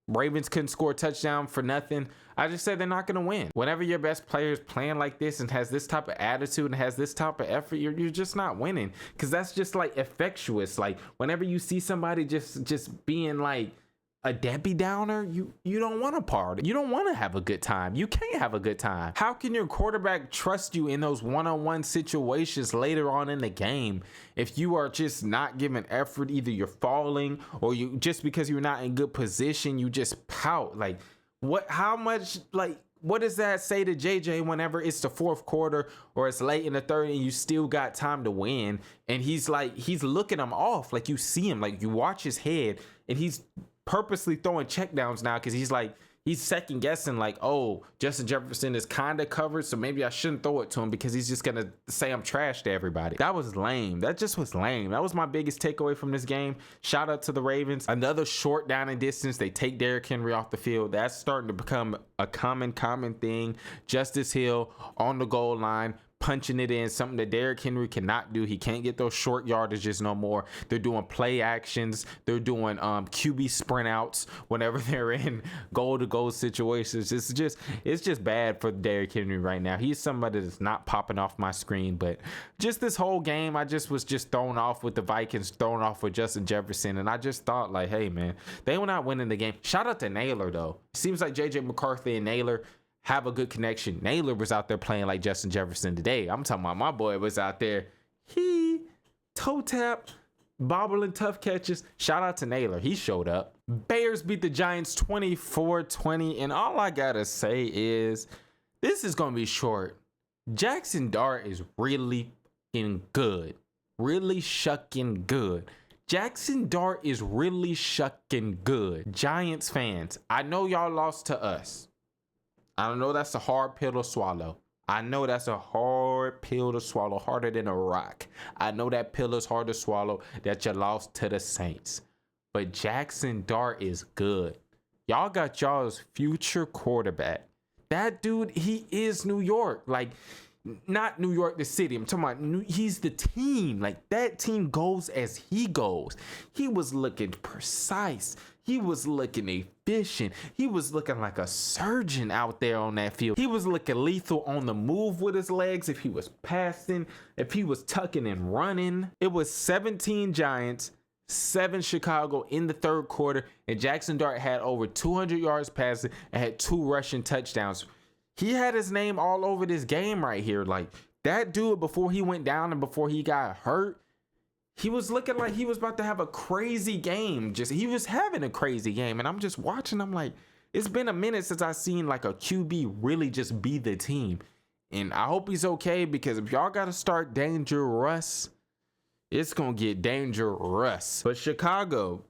Ravens couldn't score a touchdown for nothing. I just said they're not gonna win. Whenever your best player is playing like this and has this type of attitude and has this type of effort, you're just not winning. Cause that's just like infectious. Like, whenever you see somebody just being like a Debbie Downer, you don't want to party. You don't want to have a good time. You can't have a good time. How can your quarterback trust you in those one-on-one situations later on in the game if you are just not giving effort? Either you're falling or you just because you're not in good position, you just pout. Like, what does that say to JJ whenever it's the 4th quarter or it's late in the 3rd and you still got time to win? And he's looking him off. Like, you see him, like, you watch his head and he's purposely throwing checkdowns now because he's second guessing, like, oh, Justin Jefferson is kind of covered, so maybe I shouldn't throw it to him because he's just gonna say I'm trash to everybody. That was lame. That just was lame. That was my biggest takeaway from this game. Shout out to the Ravens. Another short down and distance. They take Derrick Henry off the field. That's starting to become a common thing. Justice Hill on the goal line, punching it in, something that Derrick Henry cannot do. He can't get those short yardages no more. They're doing play actions. They're doing QB sprint outs whenever they're in goal-to-goal situations. It's just bad for Derrick Henry right now. He's somebody that's not popping off my screen, but just this whole game, I just was thrown off with the Vikings, thrown off with Justin Jefferson, and I just thought, like, hey, man, they were not winning the game. Shout out to Naylor, though. Seems like J.J. McCarthy and Naylor have a good connection. Naylor was out there playing like Justin Jefferson today. I'm talking about my boy was out there. He toe tap, bobbling tough catches. Shout out to Naylor. He showed up. Bears beat the Giants 24-20. And all I gotta say is this is gonna be short. Jackson Dart is really fucking good. Really shucking good. Jackson Dart is really shucking good. Giants fans, I know y'all lost to us. I know that's a hard pill to swallow. I know that's a hard pill to swallow, harder than a rock. I know that pill is hard to swallow, that you lost to the Saints. But Jackson Dart is good. Y'all got y'all's future quarterback. That dude, he is New York. Like, not New York, the city. I'm talking about he's the team. Like, that team goes as he goes. He was looking precise. He was looking efficient. He was looking like a surgeon out there on that field. He was looking lethal on the move with his legs. If he was passing, if he was tucking and running. It was 17 Giants, 7 Chicago in the third quarter, and Jackson Dart had over 200 yards passing and had 2 rushing touchdowns. He had his name all over this game right here. Like, that dude, before he went down and before he got hurt, he was looking like he was about to have a crazy game. He was having a crazy game, and I'm just watching. I'm like, it's been a minute since I seen like a QB really just be the team, and I hope he's okay, because if y'all got to start dangerous, it's gonna get dangerous. But Chicago,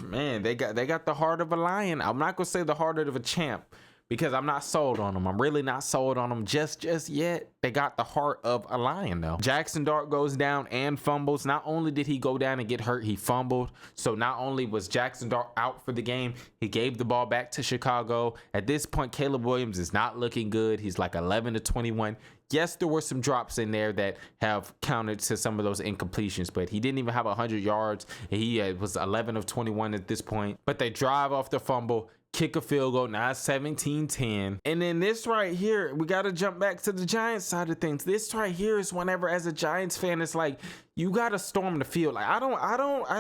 man, they got the heart of a lion. I'm not gonna say the heart of a champ, because I'm not sold on them. I'm really not sold on them just yet. They got the heart of a lion, though. Jackson Dart goes down and fumbles. Not only did he go down and get hurt, he fumbled. So not only was Jackson Dart out for the game, he gave the ball back to Chicago. At this point, Caleb Williams is not looking good. He's like 11 to 21. Yes, there were some drops in there that have counted to some of those incompletions, but he didn't even have 100 yards. He was 11 of 21 at this point. But they drive off the fumble, kick a field goal, now it's 17-10. And then this right here, we got to jump back to the Giants side of things. This right here is whenever, as a Giants fan, it's like, you got to storm the field. Like, I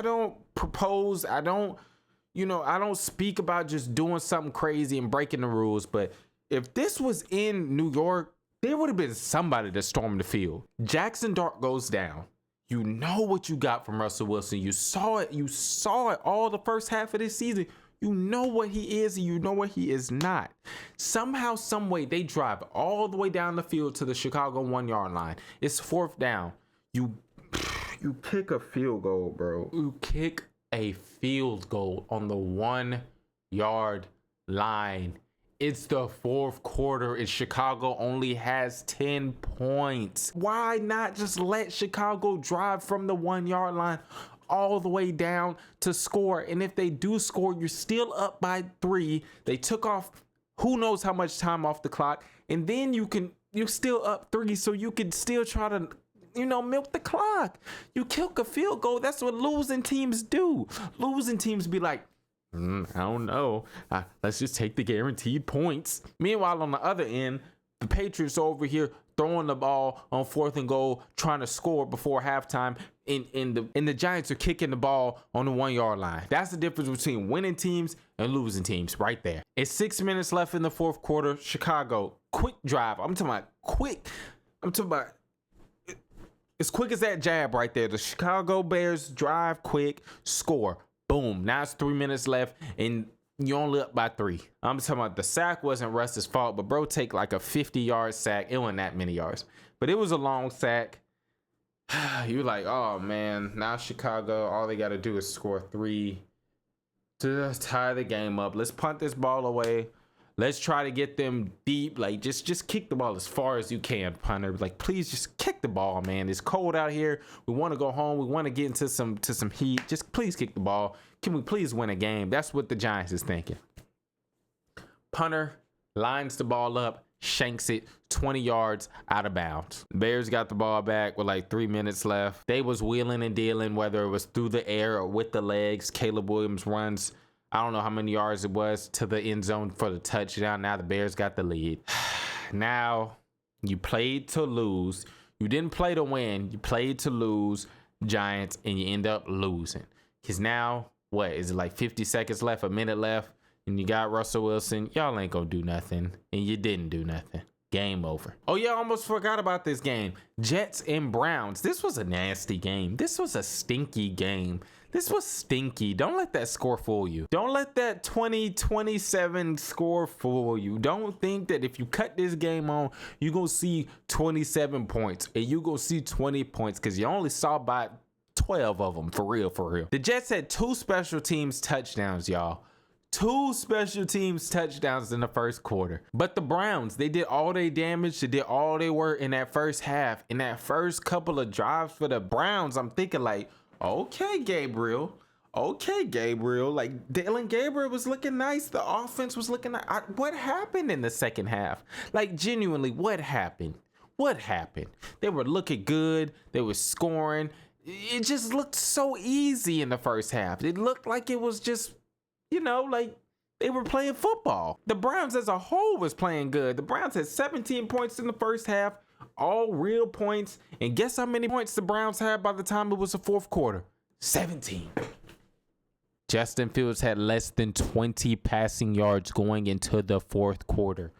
don't propose, I don't speak about just doing something crazy and breaking the rules. But if this was in New York, there would have been somebody to storm the field. Jackson Dart goes down. You know what you got from Russell Wilson. You saw it all the first half of this season. You know what he is and you know what he is not. Somehow, some way, they drive all the way down the field to the Chicago 1-yard line. It's 4th down. You kick a field goal, bro. You kick a field goal on the 1-yard line. It's the 4th quarter and Chicago only has 10 points. Why not just let Chicago drive from the 1-yard line all the way down to score? And if they do score, you're still up by 3. They took off who knows how much time off the clock, and then you're still up 3, so you can still try to milk the clock. You kick a field goal. That's what losing teams do. Losing teams be like, I don't know. Let's just take the guaranteed points. Meanwhile, on the other end, the Patriots are over here throwing the ball on 4th and goal, trying to score before halftime, and the Giants are kicking the ball on the 1-yard line. That's the difference between winning teams and losing teams right there. It's 6 minutes left in the 4th quarter. Chicago, quick drive. I'm talking about quick. I'm talking about as quick as that jab right there. The Chicago Bears drive quick, score. Boom. Now it's 3 minutes left, and you only up by 3. I'm talking about the sack wasn't Russ's fault, but bro take like a 50-yard sack. It wasn't that many yards, but it was a long sack. You're like, oh man, now Chicago, all they got to do is score 3 to tie the game up. Let's punt this ball away. Let's try to get them deep. Like, just kick the ball as far as you can, punter. Like, please just kick the ball, man. It's cold out here. We want to go home. We want to get into some heat. Just please kick the ball. Can we please win a game? That's what the Giants is thinking. Punter lines the ball up, shanks it 20 yards out of bounds. Bears got the ball back with like 3 minutes left. They was wheeling and dealing, whether it was through the air or with the legs. Caleb Williams runs, I don't know how many yards it was, to the end zone for the touchdown. Now the Bears got the lead. Now you played to lose. You didn't play to win. You played to lose, Giants, and you end up losing. Because now, what, is it like 50 seconds left, a minute left, and you got Russell Wilson? Y'all ain't gonna do nothing, and you didn't do nothing. Game over. Oh yeah, I almost forgot about this game. Jets and Browns. This was a nasty game. This was a stinky game. This was stinky. Don't let that score fool you. Don't let that 20-27 score fool you. Don't think that if you cut this game on, you're going to see 27 points and you're going to see 20 points, because you only saw about 12 of them. For real, for real. The Jets had 2 special teams touchdowns, y'all. 2 special teams touchdowns in the first quarter. But the Browns, they did all their damage. They did all they were in that first half. In that first couple of drives for the Browns, I'm thinking like, okay, Gabriel. Okay, Gabriel. Like, Dylan Gabriel was looking nice. The offense was looking nice. What happened in the second half? Like, genuinely, what happened? What happened? They were looking good. They were scoring. It just looked so easy in the first half. It looked like it was just, like they were playing football. The Browns as a whole was playing good. The Browns had 17 points in the first half, all real points. And guess how many points the Browns had by the time it was the fourth quarter? 17. Justin Fields had less than 20 passing yards going into the fourth quarter.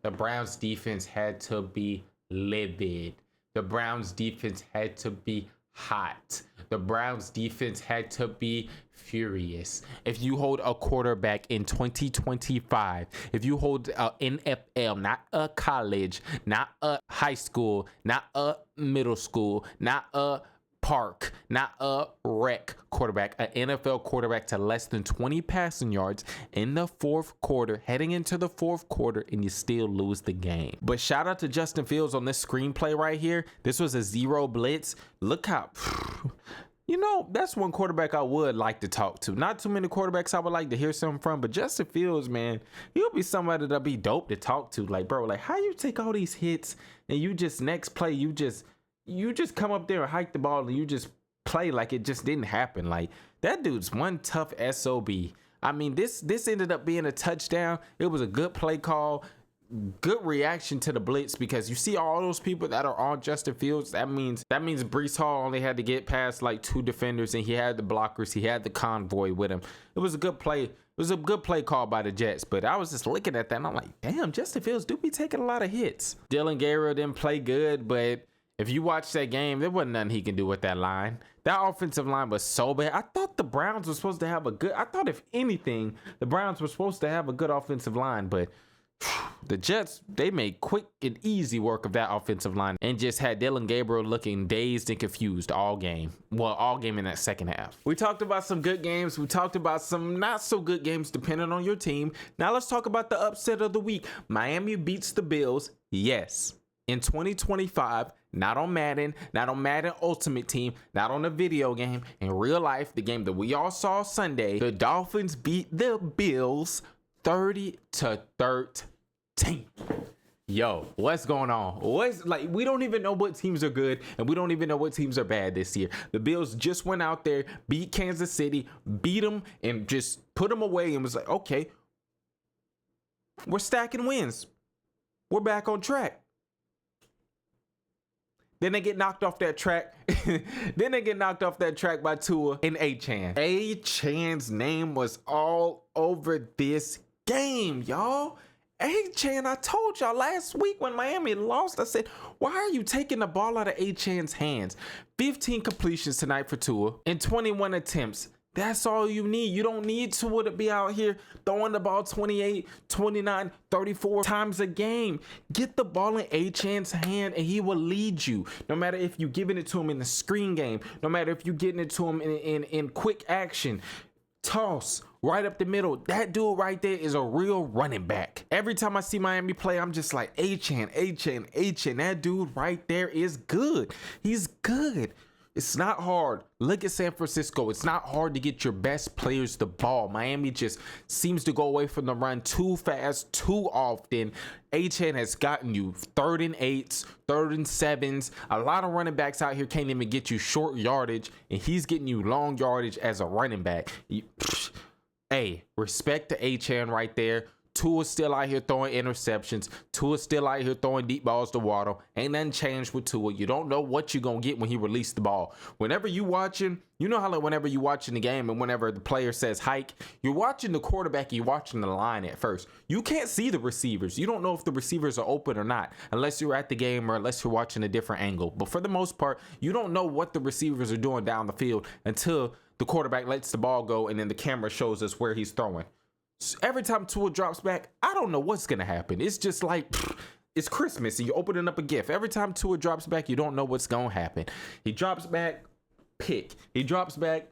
The Browns defense had to be livid. The Browns defense had to be hot. The Browns defense had to be furious. If you hold a quarterback in 2025, if you hold a NFL, not a college, not a high school, not a middle school, not a park, not a rec quarterback, an NFL quarterback to less than 20 passing yards in the fourth quarter, heading into the fourth quarter, and you still lose the game. But shout out to Justin Fields on this screenplay right here. This was a 0 blitz. Look how, that's one quarterback I would like to talk to. Not too many quarterbacks I would like to hear something from, but Justin Fields, man, he'll be somebody that'll be dope to talk to. Like, bro, like, how you take all these hits and you just next play, you just come up there and hike the ball and you just play like it just didn't happen. Like, that dude's one tough SOB. I mean, this ended up being a touchdown. It was a good play call, good reaction to the blitz, because you see all those people that are on Justin Fields. That means Breece Hall only had to get past like 2 defenders, and he had the blockers. He had the convoy with him. It was a good play. It was a good play call by the Jets, but I was just looking at that and I'm like, damn, Justin Fields do be taking a lot of hits. Dylan Gabriel didn't play good, but if you watch that game, there wasn't nothing he can do with that line. That offensive line was so bad. I thought the Browns were supposed to have if anything, the Browns were supposed to have a good offensive line, but the Jets, they made quick and easy work of that offensive line and just had Dylan Gabriel looking dazed and confused all game. Well, all game in that second half. We talked about some good games. We talked about some not so good games depending on your team. Now let's talk about the upset of the week. Miami beats the Bills. Yes. In 2025, not on Madden Ultimate Team, not on a video game. In real life, the game that we all saw Sunday, the Dolphins beat the Bills 30-13. Yo, what's going on? We don't even know what teams are good and we don't even know what teams are bad this year. The Bills just went out there, beat Kansas City, beat them, and just put them away and was like, okay, we're stacking wins. We're back on track. Then they get knocked off that track. Then they get knocked off that track by Tua and Achane. Achane's name was all over this game, y'all. Achane, I told y'all last week when Miami lost, I said, why are you taking the ball out of Achane's hands? 15 completions tonight for Tua and 21 attempts. That's all you need. You don't need Tua to be out here throwing the ball 28, 29, 34 times a game. Get the ball in Achane's hand and he will lead you. No matter if you're giving it to him in the screen game, no matter if you're getting it to him in quick action, toss right up the middle. That dude right there is a real running back. Every time I see Miami play, I'm just like, Achane. That dude right there is good. He's good. It's not hard. Look at San Francisco. It's not hard to get your best players the ball. Miami just seems to go away from the run too fast, too often. Achane has gotten you 3rd and 8s, 3rd and 7s. A lot of running backs out here can't even get you short yardage, and he's getting you long yardage as a running back. Hey, respect to Achane right there. Tua's still out here throwing interceptions. Tua's still out here throwing deep balls to Waddle. Ain't nothing changed with Tua. You don't know what you're going to get when he released the ball. Whenever you watching, you know how like whenever you watching the game and whenever the player says hike, you're watching the quarterback, you're watching the line at first. You can't see the receivers. You don't know if the receivers are open or not unless you're at the game or unless you're watching a different angle. But for the most part, you don't know what the receivers are doing down the field until the quarterback lets the ball go and then the camera shows us where he's throwing. Every time Tua drops back, I don't know what's going to happen. It's just like, it's Christmas and you're opening up a gift. Every time Tua drops back, you don't know what's going to happen. He drops back, pick. He drops back,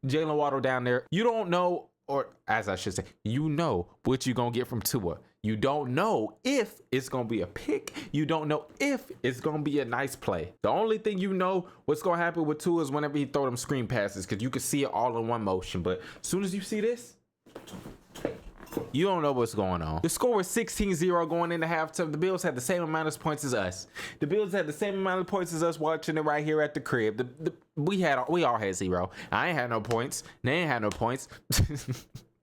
Jalen Waddle down there. You don't know or as I should say, you know what you're going to get from Tua. You don't know if it's going to be a pick. You don't know if it's going to be a nice play. The only thing you know what's going to happen with Tua is whenever he throw them screen passes, because you can see it all in one motion. But as soon as you see this, you don't know what's going on. The score was 16-0 going into halftime. The Bills had the same amount of points as us. The Bills had the same amount of points as us watching it right here at the crib. We all had 0. I ain't had no points. They ain't had no points.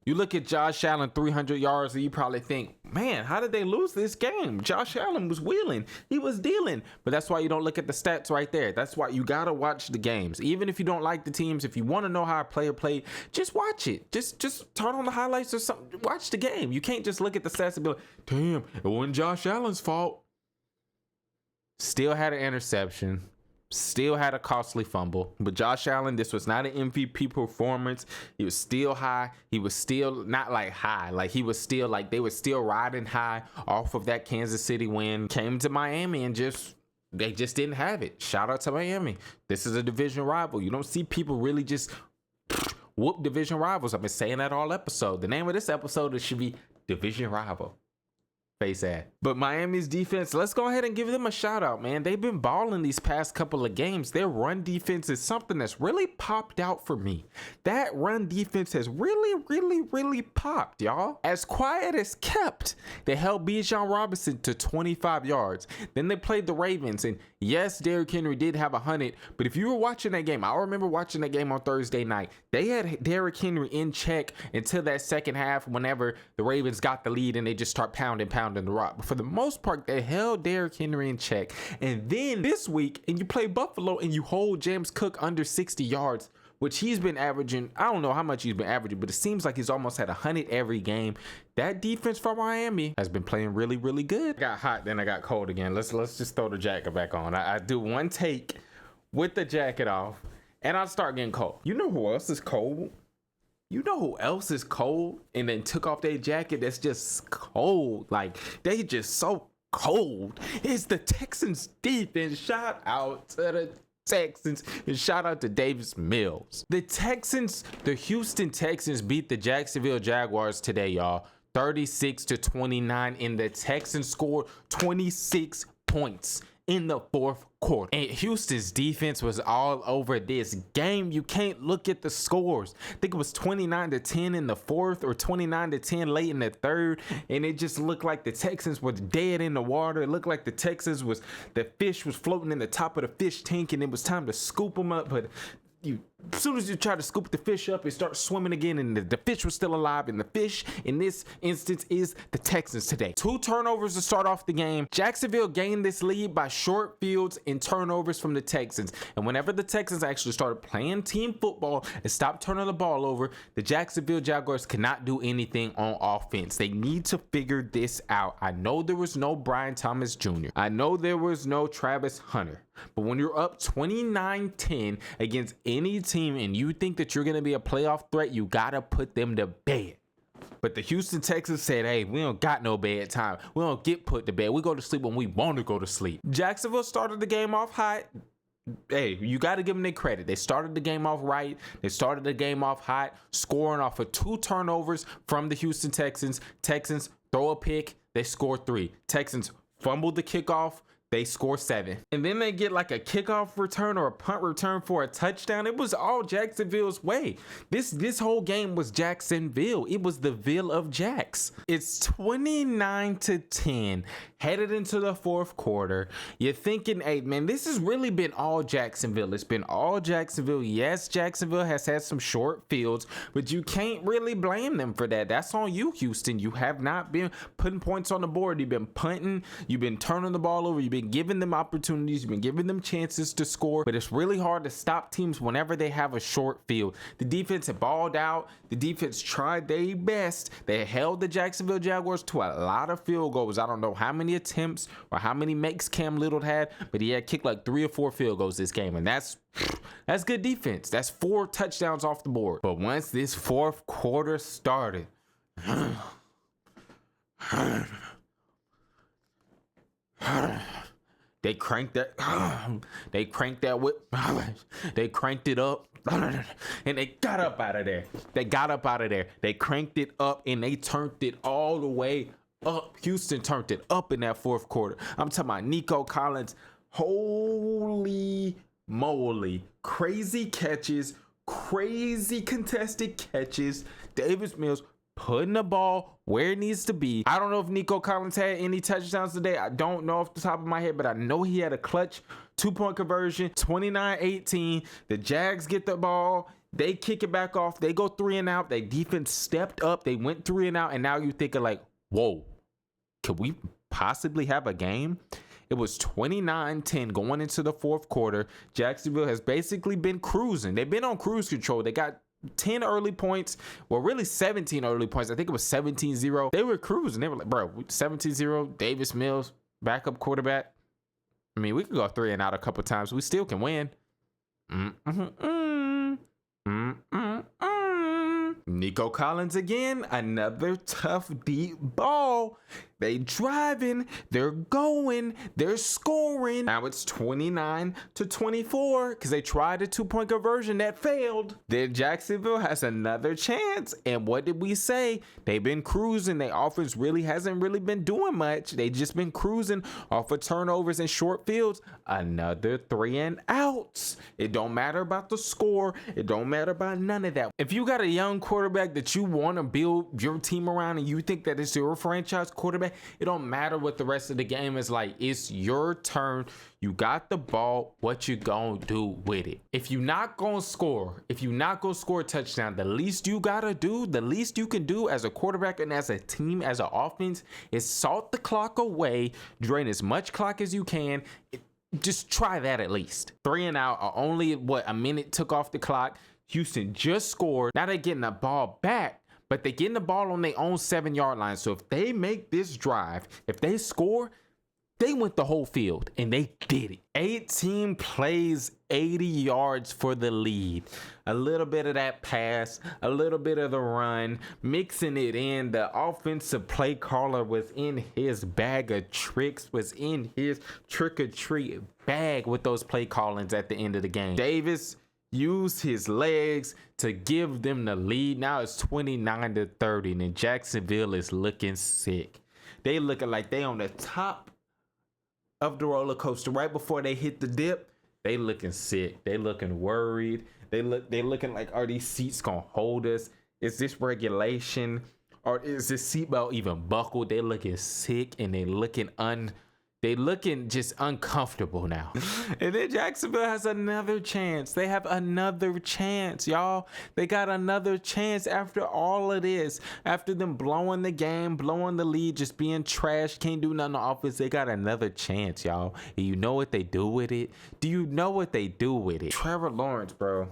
You look at Josh Allen, 300 yards, and you probably think, man, how did they lose this game? Josh Allen was wheeling. He was dealing. But that's why you don't look at the stats right there. That's why you got to watch the games. Even if you don't like the teams, if you want to know how a player played, just watch it. Just turn on the highlights or something. Watch the game. You can't just look at the stats and be like, damn, it wasn't Josh Allen's fault. Still had an interception. Still had a costly fumble. But Josh Allen, this was not an MVP performance. He was still high. He was still not like high. Like he was still like they were still riding high off of that Kansas City win. Came to Miami and they just didn't have it. Shout out to Miami. This is a division rival. You don't see people really just whoop division rivals. I've been saying that all episode. The name of this episode should be Division Rival. Face ad. But Miami's defense, let's go ahead and give them a shout out, man. They've been balling these past couple of games. Their run defense is something that's really popped out for me. That run defense has really popped, y'all. As quiet as kept, they held Bijan Robinson to 25 yards. Then they played the Ravens, and yes, Derrick Henry did have 100, but if you were watching that game, I remember watching that game on Thursday night. They had Derrick Henry in check until that second half whenever the Ravens got the lead and they just start pounding the rock. But for the most part, they held Derrick Henry in check. And then this week, and you play Buffalo and you hold James Cook under 60 yards, which he's been averaging. I don't know how much he's been averaging, but it seems like he's almost had 100 every game. That defense for Miami has been playing really good. I got hot, then I got cold again. Let's just throw the jacket back on. I do one take with the jacket off, and I'll start getting cold. You know who else is cold? You know who else is cold and then took off their jacket that's just cold? Like, they just so cold. It's the Texans defense. Shout out to the Texans and shout out to Davis Mills. The Houston Texans beat the Jacksonville Jaguars today, y'all. 36-29, and the Texans scored 26 points in the fourth quarter. And Houston's defense was all over this game. You can't look at the scores. I think it was 29-10 in the fourth or 29-10 late in the third. And it just looked like the Texans were dead in the water. It looked like the fish was floating in the top of the fish tank and it was time to scoop them up. But as soon as you try to scoop the fish up, it starts swimming again, and the fish was still alive, and the fish in this instance is the Texans today. 2 turnovers to start off the game. Jacksonville gained this lead by short fields and turnovers from the Texans, and whenever the Texans actually started playing team football and stopped turning the ball over, the Jacksonville Jaguars cannot do anything on offense. They need to figure this out. I know there was no Brian Thomas Jr. I know there was no Travis Hunter. But when you're up 29-10 against any team and you think that you're going to be a playoff threat, you got to put them to bed. But the Houston Texans said, hey, we don't got no bed time. We don't get put to bed. We go to sleep when we want to go to sleep. Jacksonville started the game off hot. Hey, you got to give them their credit. They started the game off right. They started the game off hot, scoring off of 2 turnovers from the Houston Texans. Texans throw a pick. They score 3. Texans fumbled the kickoff. They score 7. And then they get like a kickoff return or a punt return for a touchdown. It was all Jacksonville's way. This whole game was Jacksonville. It was the Ville of Jacks. It's 29-10 headed into the fourth quarter. You're thinking, hey, man, this has really been all Jacksonville. It's been all Jacksonville. Yes, Jacksonville has had some short fields, but you can't really blame them for that. That's on you, Houston. You have not been putting points on the board. You've been punting. You've been turning the ball over. You've been giving them opportunities. You've been giving them chances to score, but it's really hard to stop teams whenever they have a short field. The defense had balled out. The defense tried their best. They held the Jacksonville Jaguars to a lot of field goals. I don't know how many attempts or how many makes Cam Little had, but he had kicked like 3 or 4 field goals this game, and that's good defense. That's 4 touchdowns off the board. But once this fourth quarter started, They cranked that. They cranked that whip. They cranked it up. And they got up out of there. They got up out of there. They cranked it up and they turned it all the way up. Houston turned it up in that fourth quarter. I'm talking about Nico Collins. Holy moly. Crazy catches. Crazy contested catches. Davis Mills putting the ball where it needs to be. I don't know if Nico Collins had any touchdowns today. I don't know off the top of my head, but I know he had a clutch 2-point conversion, 29-18. The Jags get the ball. They kick it back off. They go 3 and out. Their defense stepped up. They went 3 and out. And now you're thinking like, whoa, could we possibly have a game? It was 29-10 going into the fourth quarter. Jacksonville has basically been cruising. They've been on cruise control. They got 10 early points. Well, really 17 early points. I think it was 17-0. They were cruising. They were like, bro, 17-0. Davis Mills, backup quarterback. I mean, we could go 3 and out a couple times. We still can win. Nico Collins again. Another tough deep ball. They driving, they're going, they're scoring. Now it's 29-24 because they tried a 2-point conversion that failed. Then Jacksonville has another chance. And what did we say? They've been cruising. Their offense really hasn't been doing much. They just been cruising off of turnovers and short fields. Another 3 and outs. It don't matter about the score. It don't matter about none of that. If you got a young quarterback that you want to build your team around and you think that it's your franchise quarterback, it don't matter what the rest of the game is like. It's your turn. You got the ball. What you gonna do with it? If you're not gonna score, a touchdown, the least you gotta do, the least you can do as a quarterback and as a team, as an offense, is salt the clock away, drain as much clock as you can. Just try that at least. 3 and out are only a minute took off the clock. Houston just scored. Now they're getting the ball back, but they're getting the ball on their own 7-yard line. So if they make this drive, if they score, they went the whole field and they did it. 18 plays, 80 yards for the lead. A little bit of that pass, a little bit of the run, mixing it in. The offensive play caller was in his bag of tricks, was in his trick-or-treat bag with those play callings at the end of the game. Davis used his legs to give them the lead. Now it's 29-30 and Jacksonville is looking sick. They looking like they on the top of the roller coaster right before they hit the dip. They looking sick. They looking worried. They looking like, are these seats gonna hold us? Is this regulation? Or is this seatbelt even buckled? They looking sick and they looking just uncomfortable now. And then Jacksonville has another chance. They have another chance, y'all. They got another chance after all of this. After them blowing the game, blowing the lead, just being trash, can't do nothing on offense. They got another chance, y'all. And you know what they do with it? Do you know what they do with it? Trevor Lawrence, bro.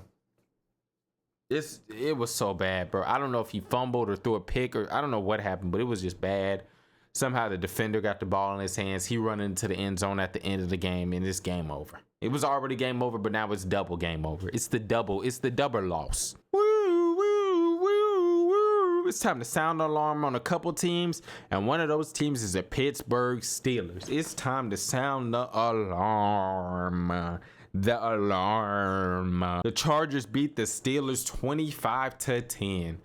It was so bad, bro. I don't know if he fumbled or threw a pick or I don't know what happened, but it was just bad. Somehow the defender got the ball in his hands. He run into the end zone at the end of the game, and it's game over. It was already game over, but now it's double game over. It's the double loss. Woo, woo, woo, woo. It's time to sound the alarm on a couple teams, and one of those teams is the Pittsburgh Steelers. It's time to sound the alarm. The alarm. The Chargers beat the Steelers 25-10.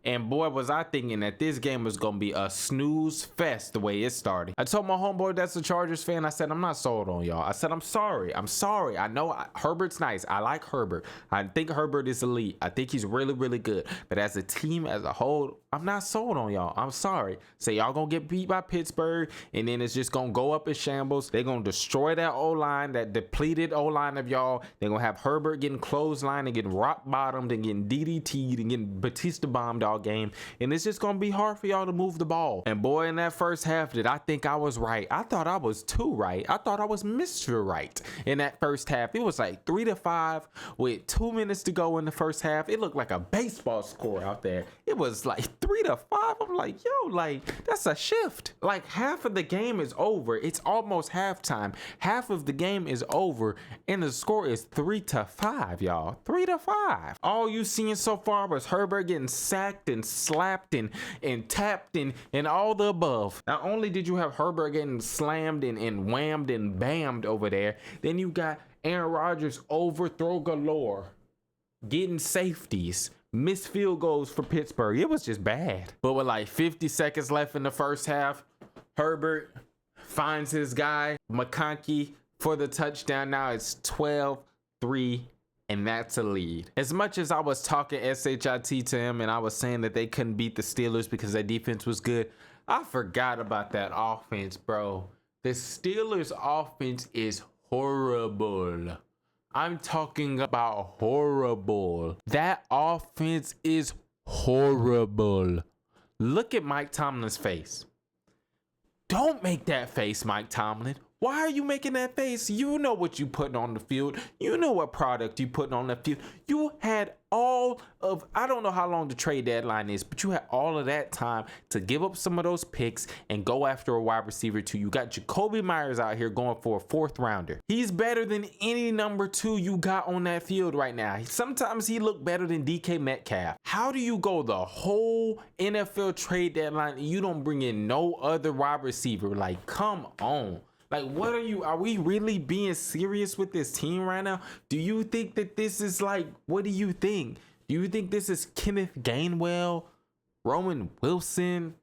And boy, was I thinking that this game was going to be a snooze fest the way it started. I told my homeboy that's a Chargers fan, I said, I'm not sold on y'all. I said, I'm sorry. I know Herbert's nice. I like Herbert. I think Herbert is elite. I think he's really, really good. But as a team, as a whole, I'm not sold on y'all. I'm sorry. So y'all going to get beat by Pittsburgh, and then it's just going to go up in shambles. They're going to destroy that O-line, that depleted O-line of y'all. They're going to have Herbert getting clotheslined and getting rock bottomed and getting DDT'd and getting Batista bombed all game, and it's just gonna be hard for y'all to move the ball. And boy, in that first half, did I think I was right. I thought I was too right. I thought I was Mr. Right in that first half. It was like 3-5 with 2 minutes to go in the first half. It looked like a baseball score out there. It was like 3-5. I'm like, yo, like that's a shift. Like half of the game is over. It's almost halftime. Half of the game is over, and the score is 3-5, y'all. 3-5. All you seeing so far was Herbert getting sacked smacked and slapped and tapped and all the above. Not only did you have Herbert getting slammed and whammed and bammed over there, then you got Aaron Rodgers overthrow galore, getting safeties, missed field goals for Pittsburgh. It was just bad. But with like 50 seconds left in the first half, Herbert finds his guy, McConkey, for the touchdown. Now it's 12-3, and that's a lead. As much as I was talking SHIT to him and I was saying that they couldn't beat the Steelers because their defense was good, I forgot about that offense, bro. The Steelers offense is horrible. I'm talking about horrible. That offense is horrible. Look at Mike Tomlin's face. Don't make that face, Mike Tomlin. Why are you making that face? You know what you putting on the field. You know what product you putting on the field. You had all of, I don't know how long the trade deadline is, but you had all of that time to give up some of those picks and go after a wide receiver too. You got Jacoby Myers out here going for a 4th rounder. He's better than any number 2 you got on that field right now. Sometimes he looked better than DK Metcalf. How do you go the whole NFL trade deadline and you don't bring in no other wide receiver? Like, come on. Like, what are we really being serious with this team right now? Do you think that this is like, what do you think? Do you think this is Kenneth Gainwell, Roman Wilson,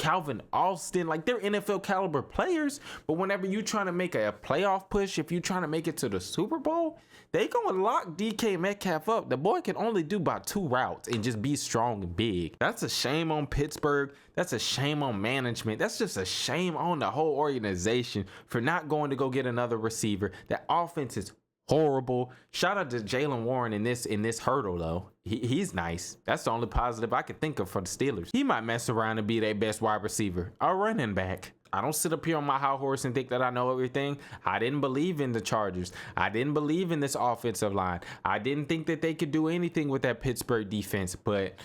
Calvin Austin? Like, they're NFL caliber players, but whenever you're trying to make a playoff push, if you're trying to make it to the Super Bowl, they gonna lock DK Metcalf up. The boy can only do about 2 routes and just be strong and big. That's a shame on Pittsburgh. That's a shame on management. That's just a shame on the whole organization for not going to go get another receiver. That offense is horrible. Shout out to Jaylen Warren in this hurdle though. He's nice. That's the only positive I could think of for the Steelers. He might mess around and be their best wide receiver, a running back. I don't sit up here on my high horse and think that I know everything. I didn't believe in the Chargers. I didn't believe in this offensive line. I didn't think that they could do anything with that Pittsburgh defense, but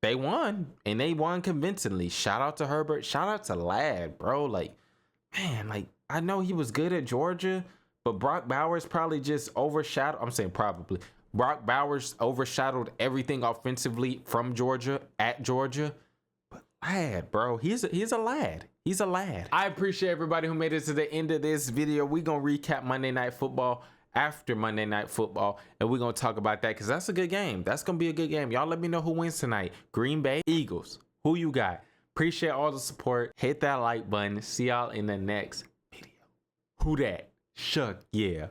they won, and they won convincingly. Shout out to Herbert. Shout out to Ladd, bro. Like, man, like, I know he was good at Georgia, but Brock Bowers probably just overshadowed. I'm saying probably. Brock Bowers overshadowed everything offensively from Georgia at Georgia. But Ladd, bro, he's a lad. He's a lad. I appreciate everybody who made it to the end of this video. We're going to recap Monday Night Football after Monday Night Football, and we're going to talk about that because that's a good game. That's going to be a good game. Y'all let me know who wins tonight. Green Bay, Eagles. Who you got? Appreciate all the support. Hit that like button. See y'all in the next video. Who that? Shough, yeah.